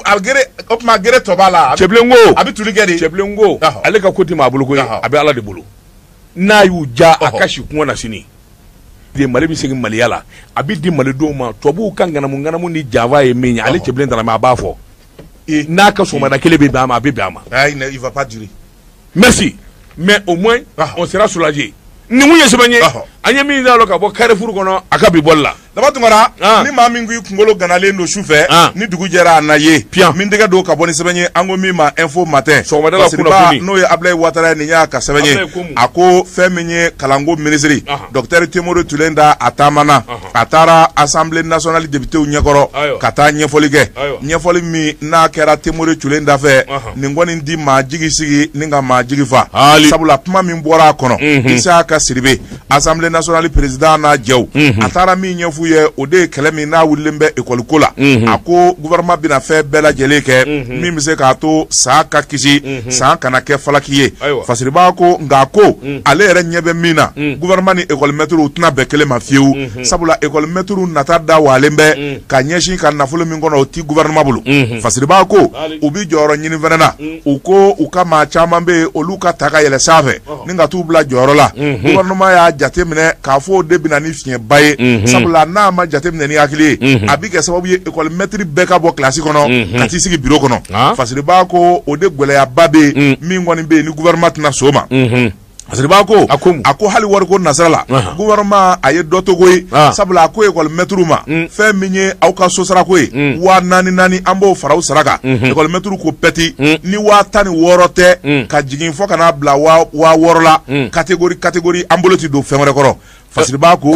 o tuma gere tɔ b'a la cɛbilen ko a bɛ tuli kɛ de cɛbilen ko ale ka ko ti maa bolo koyi a bɛ ala de bolo n'a y'u ja a ka si kungo na sini de Mali bɛ segin Maliya la a bɛ di malidenw ma tubabuw ka ŋanamu ni janfa ye min ye ale cɛbilen daramɛ a b'a fɔ n'a ka sɔgɔmada kelen bɛ bɛn a ma a bɛ bɛn a ma il va pas durer merci mais au moins on sera soulagé ni mun ye sɛbɛn ye an ye min y'a lɔ ka bɔ Carrefour kɔnɔ a ka bi bɔli la Daba Tunkara ni maa min ko i kunkolo ganalen don su fɛ ni dugu jɛra a na ye min tɛgɛ don ka bɔ ni sɛbɛn ye an ko min ma info matin sɔgɔmada la kunnafoni n'o ye Ablaye Ouattara nin y'a ka sɛbɛn ye a ko fɛn min ye kalanko minisiri docteur Temodou Tulenda a taamana a taara assemblée nationale députéw ɲɛkɔrɔ ka taa ɲɛfɔli kɛ ɲɛfɔli min n'a kɛra Temodou Tulenda fɛ nin kɔni di maa jigi sigi ni ka maa jigi fa sabula kuma min bɔra a kɔnɔ Isaka Siribe assemblée nationale président n'a jɛw a taara min ɲɛfu ye o de ye kɛlɛ min n'a wulilen bɛ école ko la a ko gouvernement bɛna fɛn bɛɛ lajɛlen kɛ min bɛ se k'a to san ka kisi san kana kɛ falaki ye fasiriba ko nka ko ale yɛrɛ ɲɛ bɛ min na gouvernement ni école maîtres tɛna bɛn kelen ma fiyewu sabula école maîtres nata da walen bɛ ka ɲɛsin ka nafolo min kɔnɔ o ti gouvernement bolo fasiriba ko u bi jɔyɔrɔ ɲini fɛnɛ na u ko u ka maa caman bɛ yen olu ka ta ka yɛlɛ sanfɛ ni ka t'u bila jɔyɔrɔ la gouvernement y'a jateminɛ k'a fɔ o de bɛna ni fiɲɛba ye sabula n'a ma jateminɛ ni hakili ye a bɛ kɛ sababu ye école maître bɛɛ ka bɔ classe kɔnɔ ka t'i sigi bureau kɔnɔ fasiriba ko o de gɛlɛyaba bɛ yen min kɔni bɛ yen ni gouvernement tɛna s'o ma fasiriba ko a ko hali wari ko nasara la gouvernement a ye dɔ to koyi sabula a ko école maître ma fɛn min ye aw ka so sarako ye 4,000 an b'o fara aw sara kan école maître ko pɛti ni 16,000 tɛ ka jigin fo ka n'a bila 6,000 la catégorie an bolo ti don fɛn wɛrɛ kɔrɔ fasiriba ko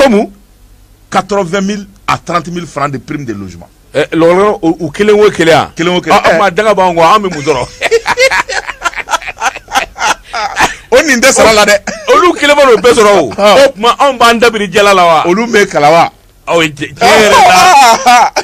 80,000 à 30,000 francs de prime de logement. Lɔgɔlɔgɔ u kelen o kelen yan. Kelen o kelen. An ma daga b'an kɔ an bɛ mun sɔrɔ. O nin tɛ sara la dɛ. Olu kelen b'a n'o bɛɛ sɔrɔ o. O tuma anw b'an dabiri jala la wa. Olu bɛ kala wa. Aw tiɲɛ yɛrɛ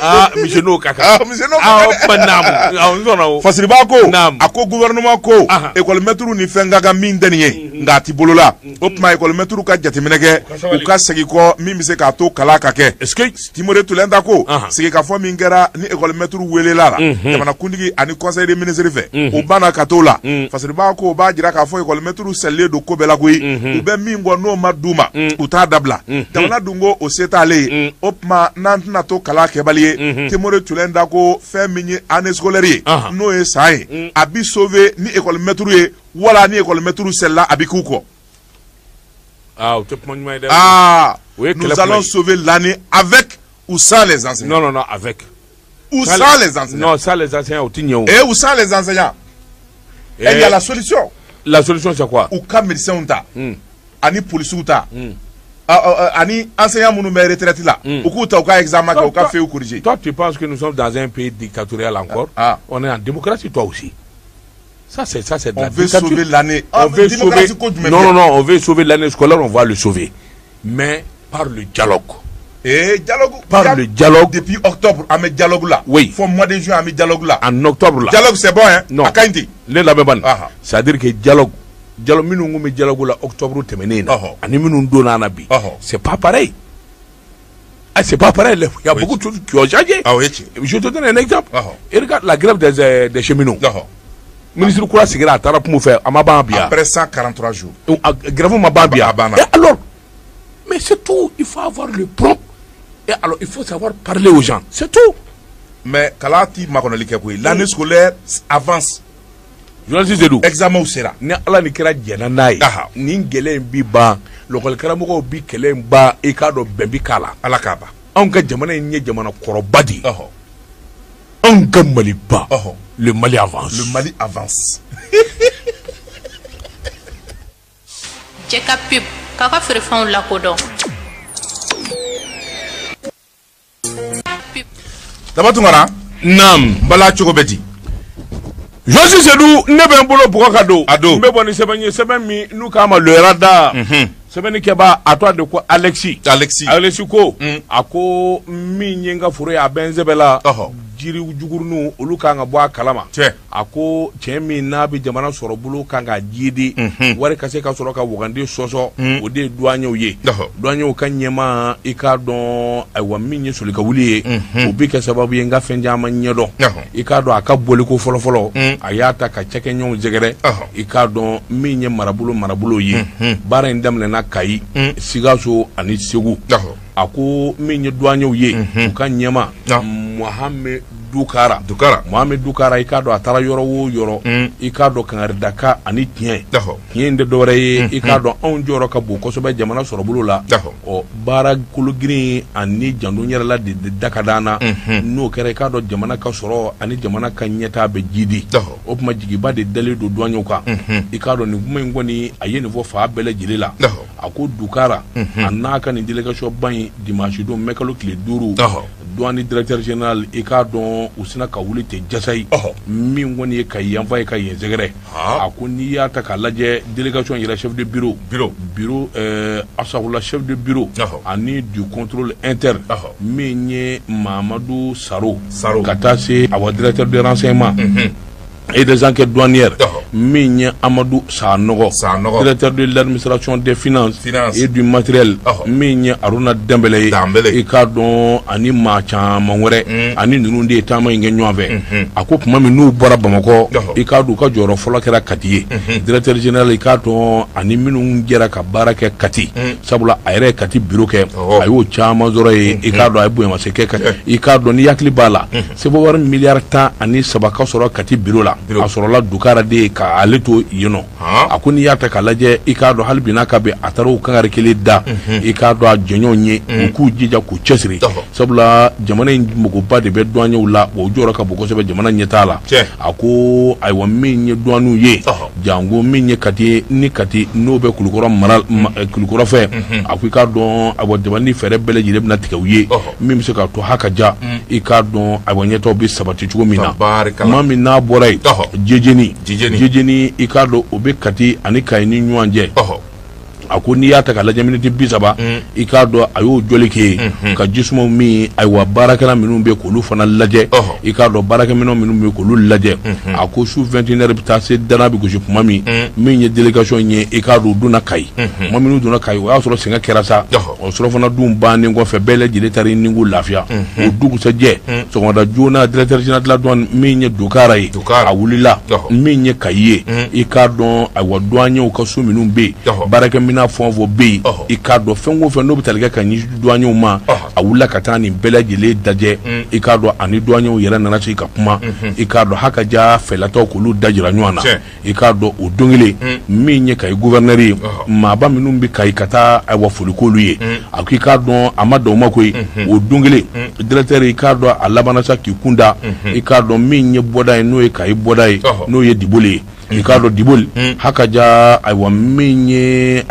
la monsieur n'o ka kan. Monsieur n'o ka kan. Aw naamu aw n sɔnna o. Fasiriba ko a ko gouvernement ko école maître ni fɛn ka kan min tɛ nin ye nka a ti bolo la o tuma école maître ka jateminɛ kɛ u ka segin kɔ min bɛ se k'a to kalan ka kɛ. est-ce que Temodou Tulenda ko sigikafɔ min kɛra ni école maître welela la jamanakuntigi ani conseil des ministres fɛ o banna ka t'o la Fasiriba ko o b'a jira k'a fɔ école maître sɛlilen don ko bɛɛ la koyi u bɛ min kɔ n'o ma d'u ma u t'a dabila jamana dun ko o se t'ale ye. O tuma n'an tɛna to kalan kɛbali ye Temodou Tulenda ko fɛn min ye année scolaire ye n'o ye san ye a bi sauver ni école maître ye wala ni école maître sɛlila a bi k'u kɔ. O tɛ kuma ɲuman ye dɛ. Nous allons sauver l'année avec ou sans les enseignants. Non, avec. Ou sans les enseignants. Non, sans les enseignants, et ou sans les enseignants. Et il y a la solution. La solution, c'est quoi? Ou ka médecin ta, ani policier ta, ani enseignant munu bɛ retraite la, ou k'u ta u ka examen kɛ u ka fait ou corriger. Toi, tu penses que nous sommes dans un pays dictatorial encore? On est en démocratie, toi aussi. Ça, c'est de la dictature. On veut sauver l'année. On veut sauver. Non, on veut sauver l'année scolaire, on va le sauver. Mais par le dialogue. Et dialogue. Par le dialogue. Depuis octobre, on met dialogue là. Oui. Faut mois de juin, on met dialogue là. En octobre là. Dialogue, c'est bon, hein? Non. À Kaindi. C'est-à-dire que dialogue. Dialogue, nous met dialogue là, octobre, terminé. Ani nous donne bi. C'est pas pareil. C'est pas pareil. Il y a beaucoup de choses qui ont changé. Ah oui. Je te donne un exemple. Et regarde la grève des cheminots. ministre kura sigira a taara kuma fɛ a ma ban biya après 143 jours grève ma ban biya banna. et alors mais c'est tout il faut avoir le prompt et alors il faut savoir parler aux gens c'est tout mais kala ti makonali kɛ koyi l'année scolaire avance journaliste Zedou examen sera ni ala ni kira jɛna n'a ye ni gɛlɛya in bi ban l'école karamɔgɔw bi kɛlɛ in ban i k'a dɔn bɛn bi k'a la ala k'a ban anw ka jamana in ye jamana kɔrɔba de ye anw ka Mali ba le Mali avance le Mali avance cɛ ka pub k'a ka feerefɛnw lakodɔn. Daba Tunkara naam bala cogo bɛ di Josi Seydou ne bɛ n bolo bɔgɔ ka don a don n bɛ bɔ ni sɛbɛn ye sɛbɛn min n'u k'a ma le radar sɛbɛnni kɛba a tɔgɔ de ko Alexis ko a ko min ye n ka foro ye a bɛ n sɛbɛ la jiri jugurunu olu kan ka bɔ a kalama a ko cɛ min n'a bɛ jamana sɔrɔ bolo kan ka jidi wari ka se ka sɔrɔ ka waganden sɔsɔ o de ye douaniers ye douaniers ka ɲɛma i k'a dɔn ayiwa min ye solika wuli ye o bɛ kɛ sababu ye n ka fɛn caman ɲɛdɔn i k'a dɔn a ka boliko fɔlɔfɔlɔ a y'a ta ka cɛkɛɲɔgɔnw sɛgɛrɛ i k'a dɔn min ye marabolo ye baara in daminɛna Kayi Sikaso ani Segu a ko min ye douaniers ye u ka ɲɛma Mohamed Dukara i k'a dɔn a taara yɔrɔ o yɔrɔ i k'a dɔn kangaridaka ani tiɲɛ in tɛ dɔwɛrɛ ye i k'a dɔn anw jɔyɔrɔ ka bon kosɛbɛ jamana sɔrɔbolo la ɔ baara kologirin ani janto yɛrɛla de da ka d'an na n'o kɛra i k'a dɔn jamana ka sɔrɔ ani jamana ka ɲɛtaa bɛ jidi o tuma jigiba de dalen don douaniers kan i k'a dɔn nin kuma in kɔni a ye nin fɔ fa bɛɛ lajɛlen la a ko Dukara a n'a ka nin délégation ba in dimanche don mɛkalo tile 5 douane directeur général i k'a dɔn u sina ka wuli ten jasayi min kɔni ye ka yanfa ye ka yen sɛgɛrɛ a ko n'i y'a ta k'a lajɛ délégation yɛrɛ chef de bureau asahula chef de bureau ani du contrôle interne min ye Mamadou Saro ka taa se awa directeur de renseignement et des enquêtes douanières min ye Amadou Sanogo directeur de l'administration des finances et du matériel min ye Aruna Dembele i k'a dɔn ani maa caman wɛrɛ ani ninnu de ye taama in kɛ ɲɔgɔn fɛ a ko tuma min n'u bɔra Bamakɔ i k'a dɔn u ka jɔyɔrɔ fɔlɔ kɛra Kati ye directeur général i k'a dɔn ani minnu jɛra ka baara kɛ Kati sabula a yɛrɛ ye Kati bureau kɛ a y'o caman sɔrɔ ye i k'a dɔn a ye bonyamasegin kɛ i k'a dɔn ni hakili b'a la sebawari miliyari 13 ka sɔrɔ Kati bureau la a sɔrɔla Dukara de ka ale to yen nɔ a ko n'i y'a ta k'a lajɛ i k'a dɔn hali bi n'a ka bɛn a taara o kangari kelen da i k'a dɔn a jɛɲɔgɔnw ye u k'u jija k'u cɛsiri sabula jamana in magoba de bɛ douaniers la o jɔyɔrɔ ka bon kosɛbɛ jamana ɲɛtaa la a ko ayiwa min ye douaniers ye jango min ye Kati ni Kati n'o bɛ Kulikɔrɔ fɛ a ko i k'a dɔn ayiwa jamana ni fɛɛrɛ bɛɛ lajɛlen bɛna tigɛ u ye min bɛ se ka to hakaja i k'a dɔn ayiwa ɲɛtaw bɛ sabati cogo min na maa min n'a bɔra yen Jejeni i k'a dɔn o bɛ Kati ani Kayi ni ɲɔgɔn cɛ a ko n'i y'a ta k'a lajɛ miniti 30 i k'a dɔn a y'o jɔli kɛ ka jisumaw min ayiwa baarakɛla minnu bɛ k'olu fana lajɛ i k'a dɔn baarakɛminɛw minnu bɛ k'olu lajɛ a ko su 21 heures bɛ taa se dana bɛ gosi kuma min ye délégation ye i k'a dɔn u donna Kayi kuma minnu donna Kayi o y'a sɔrɔ sɛgɛn kɛra sa o surɔfana dun bannen kɔfɛ bɛɛ lajɛlen taara i ni k'u lafiya o dugusɛjɛ sɔgɔmada joona directeur général de la douane min ye Dukara ye a wulila min ye Kayi ye i k'a dɔn ayiwa douaniers ka so minnu bɛ yen baarakɛminɛn fɛn fɔ bɛ yen i k'a dɔn fɛn o fɛn n'o bɛ tali kɛ ka ɲɛsin douaniers ma a wulila ka taa nin bɛɛ lajɛlen lajɛ i k'a dɔn ani douaniers yɛrɛ nana sigi ka kuma i k'a dɔn hakaja fɛlɛtɔw k'olu da jira ɲɔgɔn na i k'a dɔn o don kelen min ye Kayi gouverneur ye maaba minnu bɛ Kayi ka taa ayiwa foli k'olu ye a ko i k'a dɔn a ma dan o ma koyi o don kelen directeur i k'a dɔn a labanna sa k'i kun da i k'a dɔn min ye bɔda ye n'o ye Kayi bɔda ye n'o ye Diboli ye i k'a dɔn Diboli hakaja ayiwa min ye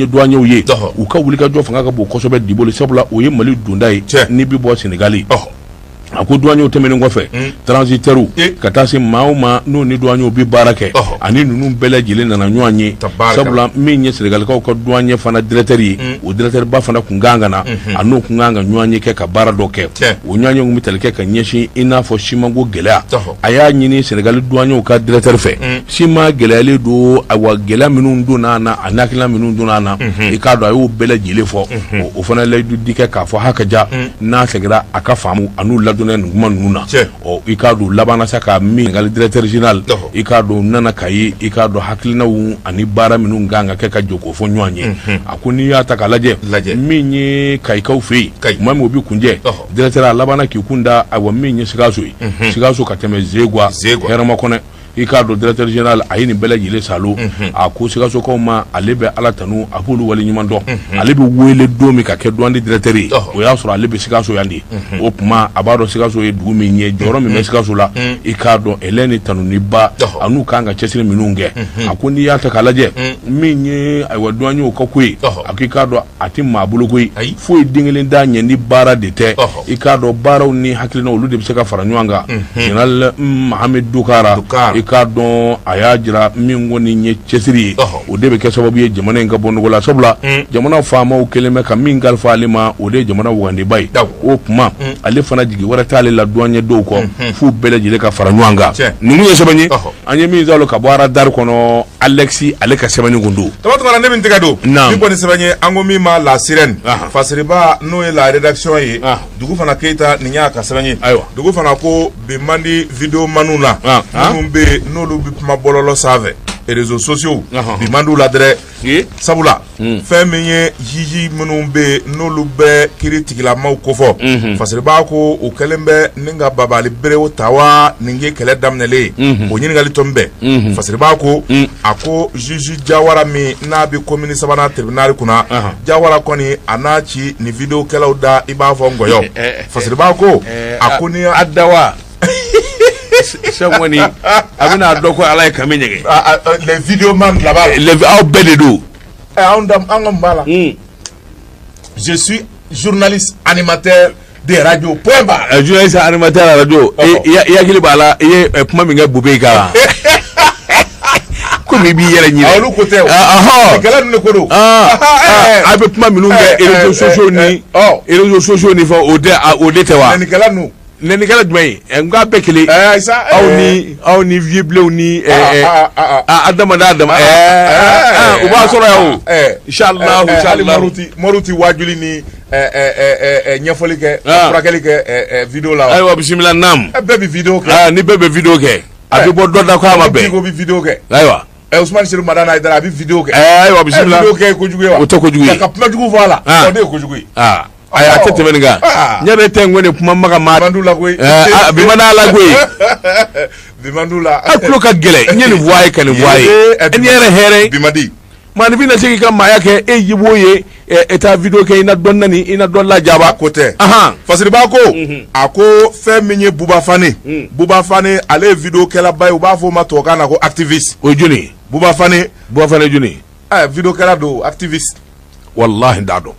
douaniers ye u ka wuli ka jɔ fanga ka bon kosɛbɛ Diboli sabula o ye Mali donda ye n'i bɛ bɔ Sénégal a ko douaniers tɛmɛnen kɔfɛ transitaires ka taa se maa o maa n'o ni douaniers bɛ baara kɛ ani ninnu bɛɛ lajɛlen nana ɲɔgɔn ye sabula min ye Sénégalikaw ka douanier fana directeur ye o directeur ba fana kun kan ka na a n'o kun kan ka ɲɔgɔn ye kɛ ka baara dɔ kɛ o ɲɔgɔn ye kun bɛ tali kɛ ka ɲɛsin i n'a fɔ simanko gɛlɛya a y'a ɲini Sénégal douaniers ka directeur fɛ siman gɛlɛyalen don ayiwa gɛlɛya minnu donna a na a hakilina minnu donna a na i k'a dɔn a y'o bɛɛ lajɛlen fɔ o fana layidu di kɛ k'a fɔ hakaja n'a seginna a ka faamu a n'u ladon ne nguma nuna o i ka do labana sa ka min ngal directeur général i ka do nana kayi i ka do hakilina wu ani bara minu nganga ke ka joko fo nyanye akuni ya ta kalaje minye kai ka ufi mami obi kunje directeur labana ki kunda awa minye sigaso ka teme zegwa herama kone i ka do directeur général ayini bele yile salo a ko sigaso ko ma alebe ala tanu apolu wali nyumando alebe wele domi ka ke doandi directeur o ya sura alebe sigaso yandi o kuma abado sigaso e du mi nye joro mi sigaso la i ka do eleni tanu ni ba anu kanga chesire minunge akuni ya ta kalaje minye aywa doanyo o kokwe akika do ati mabulu kwe fo dingele da nye ni bara de te i ka do bara ni hakilina olu de biseka faranywanga general Mohamed Dukara i ka don aya jira mingo ni nye chesiri o de be ke sababu ye jamana nga bondo la sabla jamana fama o keleme ka mingal falima o de jamana wande bay o kuma ale fana jigi wara tale la douane do ko fu bele jile ka faranywanga nunu ye sabani anye mi zalo ka bara dar kono Alexi ale ka sabani gundu tabato mala ne bin tigado ni boni sabani ango mi ma la sirène fasriba no e la rédaction yi dugu fana keita ni nya ka sabani dugu fana ko be mandi video manuna be nolu bi kuma bololo save et réseaux sociaux bi mandu la dre sabula femenye jiji munumbe nolu be critique la maw ko fo fasre ba ko o kelembe ninga babali bere o tawa ninge kele damnele o nyingali tombe fasre ba ko ako jiji jawara mi na bi commune sabana tribunal kuna jawara koni anachi ni video kele da iba fo ngoyo fasre ba ko akoni adawa Someone abina doko alay kamenyege les vidéos man là-bas les au bededo je suis journaliste animateur de radio point barre journaliste animateur à radio ya gili bala e puma minga bubeka comme bi yere nyi awlu côté kala ne ko do abe puma minunga réseaux sociaux ni fa ode tewa ni kala nu neni kala dmay nga bekele aw ni vible ni adama uba soro yawo inshallah maruti wajuli ni nyafoli ke prakeli ke video la aywa bismillah nam bebe video ke ni bebe video ke abi bo doda ko ama be ko video ke aywa Ousmane Chérif Madana Aidara abi video ke aywa bismillah video ke ko jugwe wa o to ko jugwe ka pma jugu voilà o de ko jugwe aya tete menga nyare tengwene kuma maga ma mandula kwe bi manala kwe bi mandula aklo ka gele nyene voye kan voye enyere here bi madi man bi na sigi kan ma yake e yiboye eta video ke ina donna ni ina dolla jaba côté fasiri ba ko ako fe minye Buba Fane ale video kela bay u ba fo ma to kana ko activiste o juni Buba Fane juni video kela do activiste wallahi ndado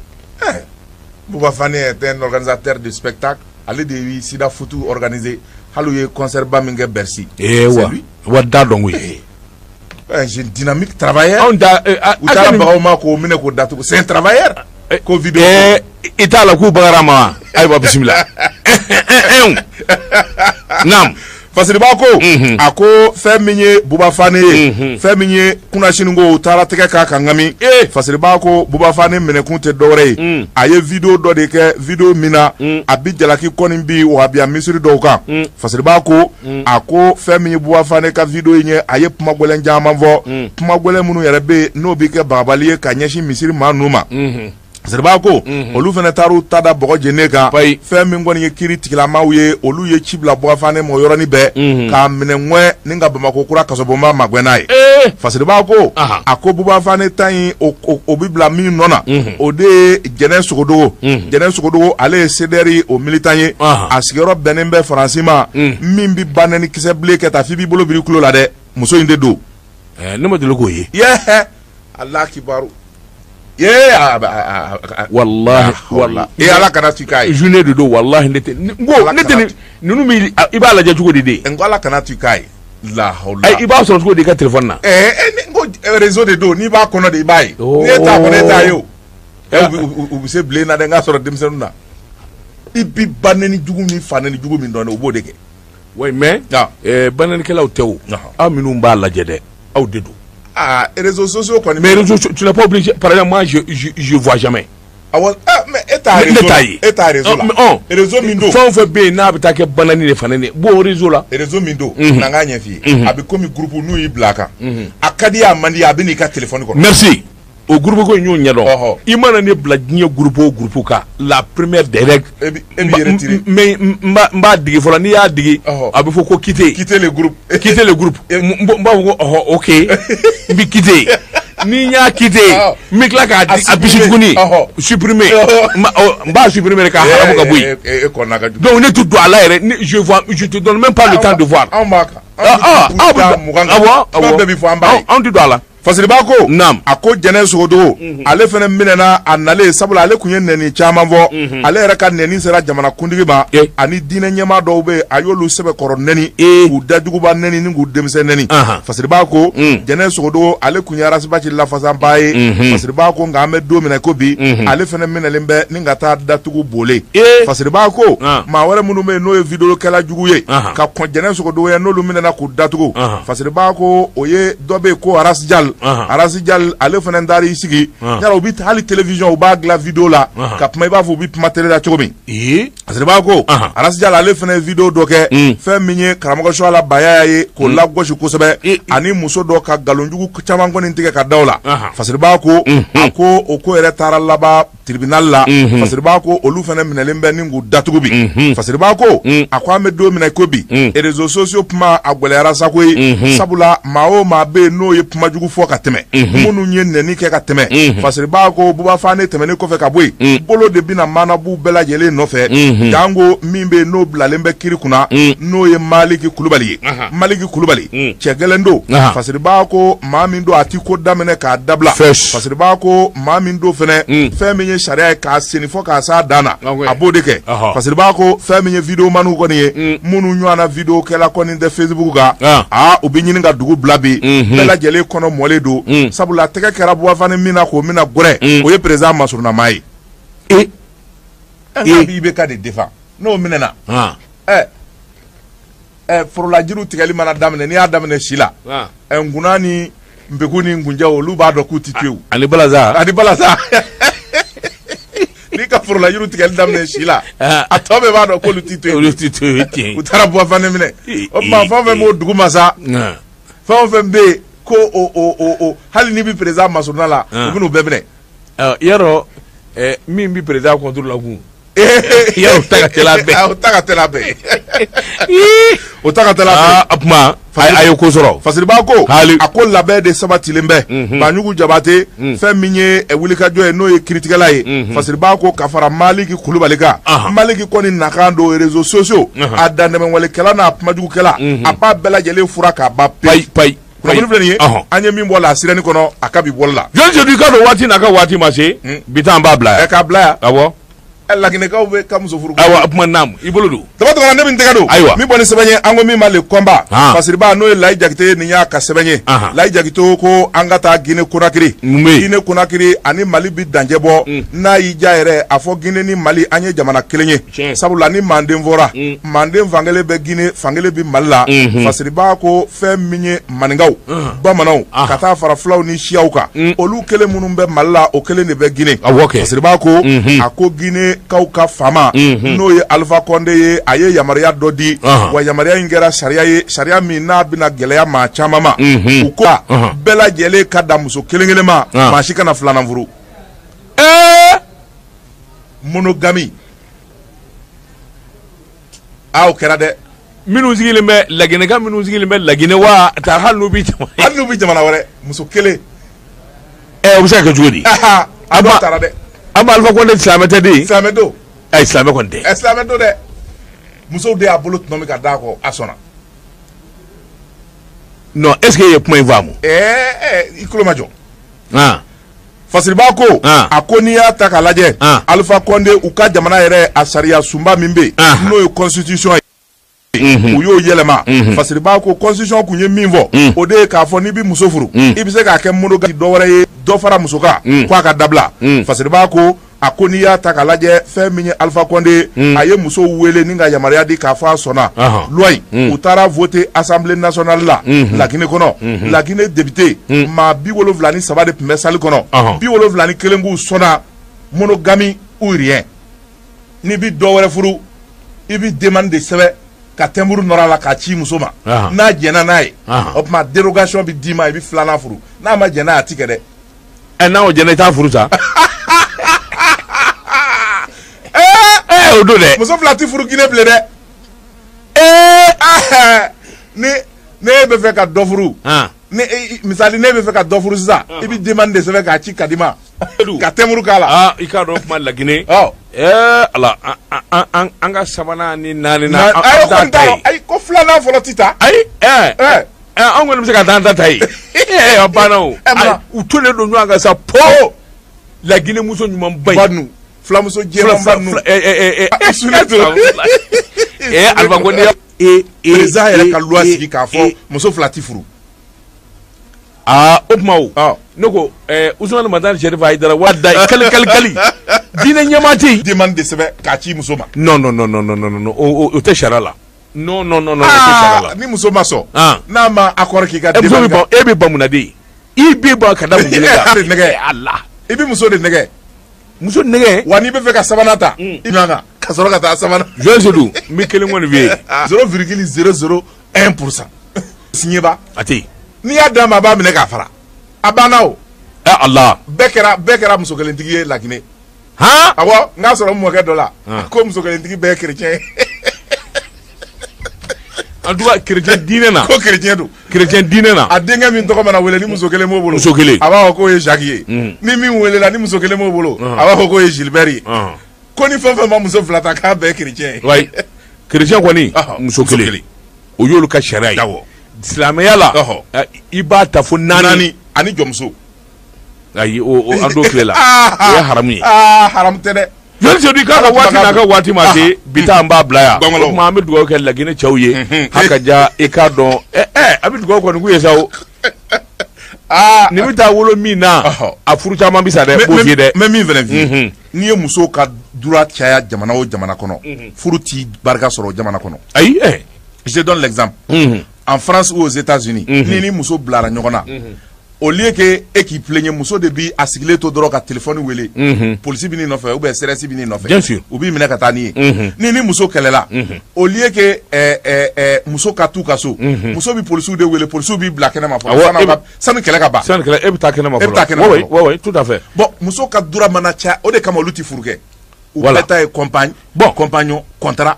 Buba Fane est un organisateur de spectacle. Allez de lui, sida foutu organisé. Halouye concert Bamingue Bercy. What dadon oui. Un jeune dynamique travailleur. C'est un travailleur. Covid. Itala ku bagarama. Aywa bismillah. Nam. Fasiri bako ako feminye Buba Fane feminye kuna shiningo tara teke ka kangami fasiri bako Buba Fane mene kunte dore aye video do de ke video mina abi jalaki koni bi o abi amisiri do ka fasiri bako ako feminye Buba Fane ka video nye aye puma gwele njama vo puma gwele munu yerebe no bi ke babaliye ka nyeshi misiri manuma Zerbako olu fene taru tada bogo jeneka fe mingoni ye kiri tikila mawye olu ye chibla Buba Fane mo yorani be ka menenwe ninga Bamako kura kasoboma magwenai Fasiribako ako Buba Fane tan obibla mi nona ode jenen sukodogo ale sederi o militanye asigero benembe francima mimbi baneni kiseble keta fibi bolo biri kulo la de muso inde do nemo de logo ye Allah kibaru wallahi e ala kana tukai journée de do wallahi nete nunu mi ibala ja jugo de ngala kana tukai la hawla ay iba so ko de ka téléphone na ngo réseau de do ni ba kono de bai ni ta ko de ta yo u se blé na de nga so dem senuna ibi baneni jugu ni faneni jugu mi don obo de ke way mais baneni kala tew aminu mba la jede aw dedu réseaux sociaux quoi. Mais réseaux sociaux, tu n'es pas obligé. Par exemple, moi, je vois jamais. Mais réseau mindo fon fo be na bita ke banani de fanane bo réseau la réseau mindo na nga nyefi abi komi groupe nu yi blaka akadi amandi abini ka téléphone ko merci au groupe ko ñu ñado imana ne bla ñe groupe ka la première des règles mais mba digi fola ni ya digi abi fo ko quitter le groupe mba ko OK mbi quitter ni nya quitter mi kla ka abisi kuni supprimer mba supprimer ka haramu ka boy donc ne tout doit là je te donne même pas le temps de voir on doit là Fasiribako nam ako jene sogodo ale fene minena anale sabula ale kunye neni chama vo ale reka neni sera jamana kundigi ba ani dine nyema do be ayolu sebe koro neni u dajuguba neni ningu demse neni Fasiribako jene sogodo ale kunye arasiba ci la fasambaye Fasiribako nga ame do mina ko bi ale fene minele mbe ninga ta datugu bole Fasiribako ma wara munu me no video kala juguye ka kon jene sogodo ya no lu minena ku datugu Fasiribako oye dobe ko arasjal Arasijal ale fana ndari sigi yara obi hali television oba gla video la kapma iba fu bi matériel da chomi asriba ko Arasijal ale fana video doke fe minye karamogo sho ala baya ye ko la goshi ko sebe ani muso do ka galonjugu chama ngoni ntike ka dawla fasriba ko ako oko ere tara laba tribunal la fasriba ko olu fana minelembe ningu datugu bi fasriba ko akwa medo mina ko bi e réseaux sociaux puma agwele arasa ko sabula mao ma be no ye puma jugu fo ka teme munu nye neni ke ka teme Fasiriba ko buba fane teme ne ko fe ka boy bolo de bina mana bu bela jele no fe jango mimbe no blalembe kiri kuna no ye Maliki Kulubali chegelendo Fasiriba ko mamindo atiko damene ka dabla Fasiriba ko mamindo fene fe menye sharia ka senifo ka sa dana abode ke Fasiriba ko fe menye video manu ko ni munu nyana video kela ko ni de Facebook ga ubinyi nga dugu blabi bela jele kono mole do sabula tege kera bo fane mina ko mina gore o ye président Masuruna Mai bi be ka de defa no minena forola jiru tigali mana damne ni adamne shila ngunani mbekuni ngunja olu ba do kutitiw ani balaza ni ka forola jiru tigali damne shila atobe ba do ko lutitiw utara bo fane mine o ma fa fe mo dugu masa fa fe be ko o hali ni bi président Masuruna la ubinu bebne yaro mi bi président contre la gun yaro takatela be apma ayo ko soro Fasiriba ko ako labɛ de sabatilen bɛ Banyugu Jabate fɛn min ye wulikajɔ ye n'o ye kiritigɛla ye Fasiriba ko ka fara Maliki Kulubali kan Maliki kɔni nakan do réseaux sociaux a dandɛmɛwalikɛla n'a kumajugukɛla a b'a bɛɛ lajɛlen fura k'a ban peyi kunnafoni filɛ nin ye an ye min bɔ la sirɛni kɔnɔ a ka bi bɔli la je ka don waati n'a ka waati ma se bi an b'a bila k'a bila yan awɔ laginɛkaw bɛ ka muso furu ayiwa kuma naam i bolo don tɔgɔ ne bɛ n tɛgɛ don ayiwa min bɔ ni sɛbɛn ye an ko min ma le kɔnba Fasiriba n'o ye Layi Jakite nin y'a ka sɛbɛn ye Layi Jakite ko an ka taa Guinée Conakry ani Mali bi dancɛ bɔ n'a y'i ja yɛrɛ a fɔ Guinée ni Mali an ye jamana kelen ye sabula ni Manden fɔra Manden fankelen bɛ Guinée fankelen bi Mali la Fasiriba ko fɛn min ye maninkaw bamananw ka taa fara fulaw ni siyaw kan olu kelen minnu bɛ Mali la o kelen de bɛ Guinée Fasiriba ko a ko Guinée kaw ka fama n'o ye Alpha Condé ye a ye yamaruya dɔ di wa yamaruya in kɛra sariya ye sariya min n'a bɛna gɛlɛya maa caman ma u ko bɛɛ lajɛlen ka da muso kelen kelen ma maa si kana filanan furu monogami o kɛra dɛ minnu sigilen bɛ Laginɛka minnu sigilen bɛ Laginɛ wa ta hali n'u bi jamana wɛrɛ muso kelen o bɛ se ka kɛ cogo di a dɔw taara dɛ an b'a Alpha Condé silamɛ tɛ de silamɛ don silamɛ kɔni tɛ silamɛ don dɛ musow de y'a bolo tɔnɔ min ka d'a kɔ a sɔnna non est-ce que i ye kuma in faamu i tulo ma jɔ Fasiriba ko a ko n'i y'a ta k'a lajɛ Alpha Condé u ka jamana yɛrɛ a sariya sunba min bɛ yen n'o ye constitution ye u y'o yɛlɛma Fasiriba ko constitution kun ye min fɔ o de ye k'a fɔ n'i bi muso furu i bɛ se k'a kɛ monogami dɔ wɛrɛ ye dɔ fara muso kan k'a ka dabila Fasiriba ko a ko n'i y'a ta k'a lajɛ fɛn min ye Alpha Condé a ye musow wele ni ka yamaruya di k'a fɔ a sɔnna loi u taara voter assemblée nationale la Laginɛ kɔnɔ Laginɛ député maa 73 de tun bɛ salle kɔnɔ 71 k'u sɔnna monogami ou rien ni bi dɔ wɛrɛ furu i bi demande de sɛbɛ ka tɛnburu nɔrɔ a la k'a ci muso ma n'a jɛnna n'a ye o tuma dérogation bi d'i ma i bi filanan furu n'a ma jɛn n'a ye a ti kɛ dɛ n'a o jɛnna i t'a furu sa o don dɛ muso fila ti furu Guinée bilen dɛ ni e bɛ fɛ ka dɔ furu misali ne bɛ fɛ ka dɔ furu sisan i bi demande de sɛbɛn k'a ci ka di ma ka tɛmuru k'a la i k'a dɔn kuma Laginɛ ala an ka sabanan ni naaninan ayi ko filanan fɔlɔ ti taa ayi an kɔni bɛ se ka taa an ta ye a banna o u tolen don ɲɔgɔn kan sa po Laginɛ muso ɲuman ba nu filamuso jɛman ba nu Alpha Condé président yɛrɛ ka loi sigi k'a fɔ muso fila ti furu o tuma o ne ko Usumani Matari Sherifa Hayidara wada kali diinɛ ɲɛmaa tɛ yen demande de sɛbɛn k'a ci muso ma non o tɛ sariya la non o tɛ sariya la ni muso ma sɔn n'a ma accord k'i ka demande e bɛ ban mun na de i bɛ ban ka da mun kelen kan nɛgɛ Allah i bɛ muso de nɛgɛ wa n'i bɛ fɛ ka sabanan ta i man kan ka sɔrɔ ka taa sabanan Joël Sedou mi kelen kɔni bɛ yen 0,001% signé ba a tɛ yen n'i y'a d'a ma a b'a minɛ k'a fara a banna o Allah bɛɛ kɛra muso kelentigi ye Laginɛ awɔ n k'a sɔrɔ mɔkɛ dɔ la ko muso kelentigi bɛɛ ye chrétien ye en tout cas chrétien diinɛ na ko chrétien don chrétien diinɛ na a denkɛ min tɔgɔ mana wele ni muso kelen b'o bolo muso kelen a b'a fɔ k'o ye Jacques ye ni min welela ni muso kelen b'o bolo a b'a fɔ k'o ye Gilbert ye ko ni fɛn fɛn ma muso fila ta k'a bɛɛ ye chrétien ye wayi chrétien kɔni muso kelen o y'olu ka sariya ye silamɛya la i b'a ta fo naani ani jɔnmuso ayi o an t'o tile la o ye haramu ye haramu tɛ dɛ Joël Sedou k'a ka waati n'a ka waati ma se bi ta an b'a bila yan o tuma an bɛ dugawu kɛ Laginɛ cɛw ye hakaja i k'a dɔn a bɛ dugawu kɔni k'u ye sa o nin bɛ taa wolo min na a furu caman bɛ sa dɛ k'o f'i ye dɛ n bɛ min fana f'i ye n'i ye muso ka droit caya jamana o jamana kɔnɔ furu ti barika sɔrɔ jamana kɔnɔ ayi je donne l'exemple en France ou aux États-Unis ni muso bilara ɲɔgɔn na au lieu que e k'i plaigner muso de bi a sigilen to dɔrɔn ka téléphone wele polisi b'i n'i nɔfɛ ou bien CRS b'i n'i nɔfɛ bien sûr u b'i minɛ ka taa n'i ye ni muso kɛlɛla au lieu que muso ka t'u ka so muso bi polisiw de wele polisiw b'i bila kɛnɛma fɔlɔ sani kɛlɛ ka ban sani kɛlɛ e bɛ taa kɛnɛma fɔlɔ oui tout à fait bon muso ka droit mana caya o de kama olu ti furu kɛ u bɛɛ ta ye compagnon contrat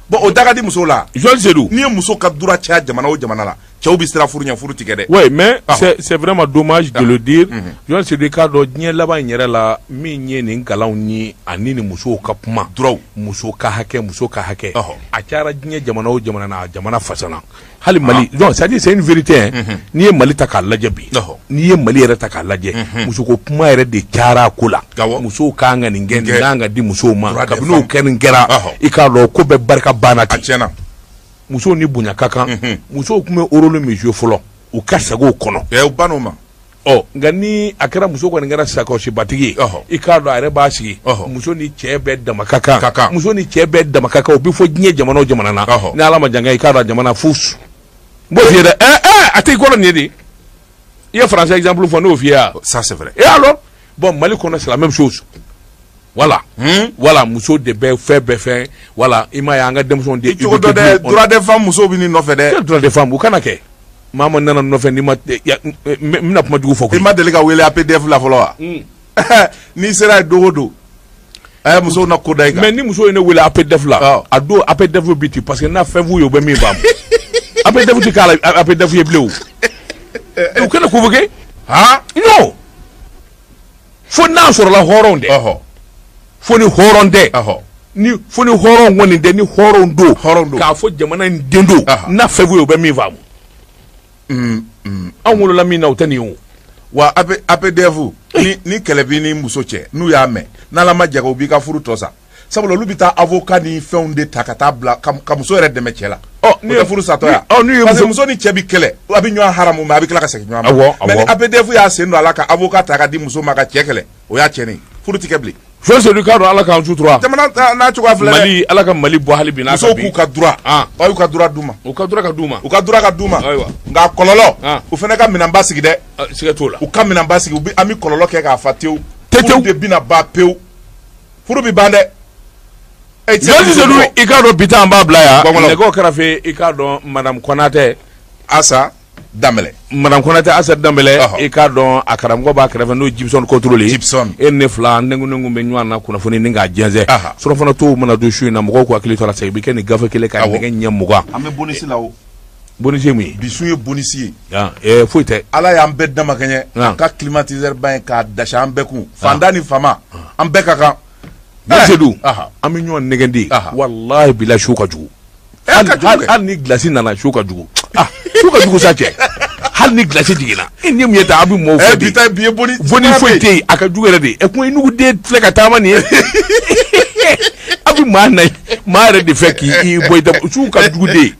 bon o daga di muso la Joël Sedou n'i ye muso ka droit caya jamana o jamana la cɛw bi sira furu ɲɛ furu tigɛ dɛ oui mais c'est vraiment dommage de le dire Joël Sedou k'a dɔn diɲɛ laban in yɛrɛ la min ye nin kalanw ni ani ni musow ka kuma droit muso ka hakɛ a cayara diɲɛ jamana o jamana na jamana fasana hali Mali donc c'est à dire c'est une vérité n'i ye Mali ta k'a lajɛ bi n'i ye Mali yɛrɛ ta k'a lajɛ muso ko kuma yɛrɛ de cayara a ko la musow kan ka nin kɛ nin kan ka di musow ma kabini o kɛ nin kɛra i k'a dɔn ko bɛɛ barika banna ten tiɲɛna musow ni bonya ka kan musow tun bɛ rôle min jouer fɔlɔ u ka segin o kɔnɔ u banna o ma nka ni a kɛra muso kɔni kɛra sakɔsibatigi ye i k'a dɔn a yɛrɛ b'a sigi muso ni cɛ bɛɛ dama ka kan muso ni cɛ bɛɛ dama ka kan o bɛ fɔ diɲɛ jamana o jamana na ni Ala ma jan kɛ i k'a dɔn a jamana fus n b'o f'i ye dɛ a tɛ i kɔrɔ nin ye de i ye français exemple fɔ n'o f'i ye wa ça c'est vrai et alors bon Mali kɔnɔ c'est la même chose voilà muso de bɛ fɛn bɛɛ fɛn voilà i ma ye an ka denmisɛnw de cogo dɔ dɛ droit des femmes musow bɛ n'i nɔfɛ dɛ droit des femmes u kana kɛ maa ma nana nɔfɛ n'i ma n bɛna kuma jugu fɔ i ma deli ka wele APDF la fɔlɔ wa n'i sera yen don o don musow na ko da i kan mais ni muso ye ne wele APDF la a don APDF bi ten parce que n'a fɛn f'u ye u bɛ min faamu APDF ti k'a la APDF ye bilen o u kana convoquer non fo n'a sɔrɔla hɔrɔnw dɛ fo ni hɔrɔn tɛ ni fo ni hɔrɔn kɔni tɛ ni hɔrɔn don k'a fɔ jamana in den don n'a fɛn f'u ye u bɛ min faamu anw wolola min na o tɛ nin ye o wa APDF ni kɛlɛ b'i ni muso cɛ n'u y'a mɛn n'Ala ma jaga u b'i ka furu tɔ sa sabula olu bɛ taa avocat ni fɛnw de ta ka taa bila ka muso yɛrɛ dɛmɛ cɛ la o tɛ furu satɔ ya parce que muso ni cɛ bi kɛlɛ a bɛ ɲɔgɔn haramu mais a bɛ tila ka segin ɲɔgɔn ma mais ni APDF y'a sen don a la ka avocat ta ka di muso ma ka cɛ kɛlɛ o y'a tiɲɛnen furu ti kɛ bilen Joël Sedou k'a dɔn Ala k'an sutura jamana n'a cogoya filɛ Mali Ala ka Mali bɔ hali bi n'a ka bi musow k'u ka droit y'u ka droit d'u ma u ka droit ka d'u ma nka kɔlɔlɔ u fana ka minɛnba sigi dɛ siga t'o la u ka minɛnba sigi an bɛ kɔlɔlɔ kɛ k'a fa tewu de bɛna ban pewu furu bi ban dɛ Jɔnji Sedu i k'a dɔn bi ta an b'a bila yan nɛgɛw kɛrɛfɛ i k'a dɔn madame Konate Asa Dambɛlɛ madame Konate Asa Dambɛlɛ i k'a dɔn a karamɔgɔ b'a kɛrɛfɛ n'o Gibson contrôle Gibson e ne fila nengun bɛ ɲɔgɔn na kunnafoni ni k'a jɛnsɛn surafana tɔw mana don su in na mɔgɔw k'u hakili to a la sa i bɛ kɛ nin gafe kelen ka nɛgɛ ɲɛ 20 an bɛ bonisi la o bonisi mun ye bi sun ye bonisi ye foyi tɛ ala y'an bɛɛ dama kɛɲɛ ka climatiseur ba in k'a dasi an bɛɛ kun fanda ni fama an bɛɛ ka kan Sedu an bɛ ɲɔgɔn nɛgɛn de wallahi bila su ka jugu hali ni glasi nana su ka jugu su ka jugu sa cɛ hali ni glasi jiginna e ni mun ye ta a bɛ mɔɔw fɔ bi ta bi ye boni foyi tɛ yen a ka jugu yɛrɛ de e kun nugu den filɛ ka taama nin ye a bɛ maa yɛrɛ de fɛ k'i bɔ i da su ka jugu de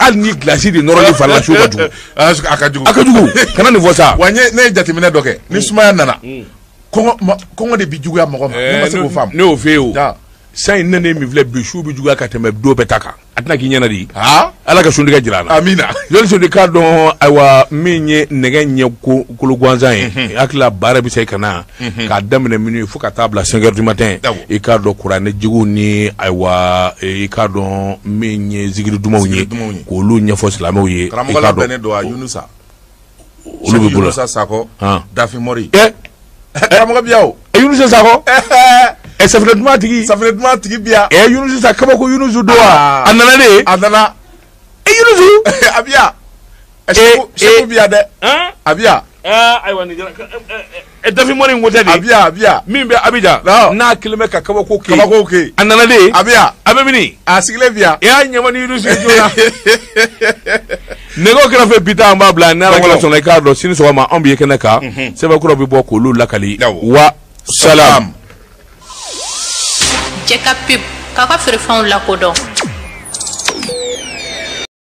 hali ni glasi de nɔrɔli fara la su ka jugu a ka jugu kana nin fɔ sa wa ne ye jateminɛ dɔ kɛ ni sumaya nana kɔngɔ de bi juguya mɔgɔ ma ne ma se k'o faamu ne y'o f'e ye o san in ne min filɛ bi su bi juguya ka tɛmɛ don bɛɛ ta kan a tɛna k'i ɲɛna de ala ka suntigɛ jira an na amina Jɔnji Sedu k'a dɔn ayiwa min ye nɛgɛ ɲɛ kolo gansan ye hakili baara bɛ se ka na k'a daminɛ minnu fo ka taa bila 5 heures du matin i k'a dɔn kuranɛ jigiw ni ayiwa i k'a dɔn min ye zikiri dumanw ye k'olu ɲɛfɔ silamɛw ye karamɔgɔ la bɛnnen don a Yunusa olu bɛ bolo Yunusa Sakɔ Dafi Mori karamɔgɔ bi yan o Yunusa Sakɔ safinɛ duman tigi bi yan Yunusa sa kabako Yunusu don wa a nana de a nana Yunusu a bi yan Seku bi yan dɛ a bi yan ayiwa nin Dafi Mori ko tɛ de a bi yan min bɛ Abidjan n'a kelen bɛ ka kabako kɛ a nana de a bi yan a bɛ mini a sigilen bi yan i y'a ɲɛma ni Yunusu ye joona nɛgɛw kɛrɛfɛ bi ta an b'a bila ni Ala sɔnna i k'a dɔn sini sɔgɔma anw bɛ ye kɛnɛ kan sɛbɛnkɔrɔ bɛ bɔ k'olu lakali wa salam Jɛka pub k'a ka feerefɛnw lakodɔn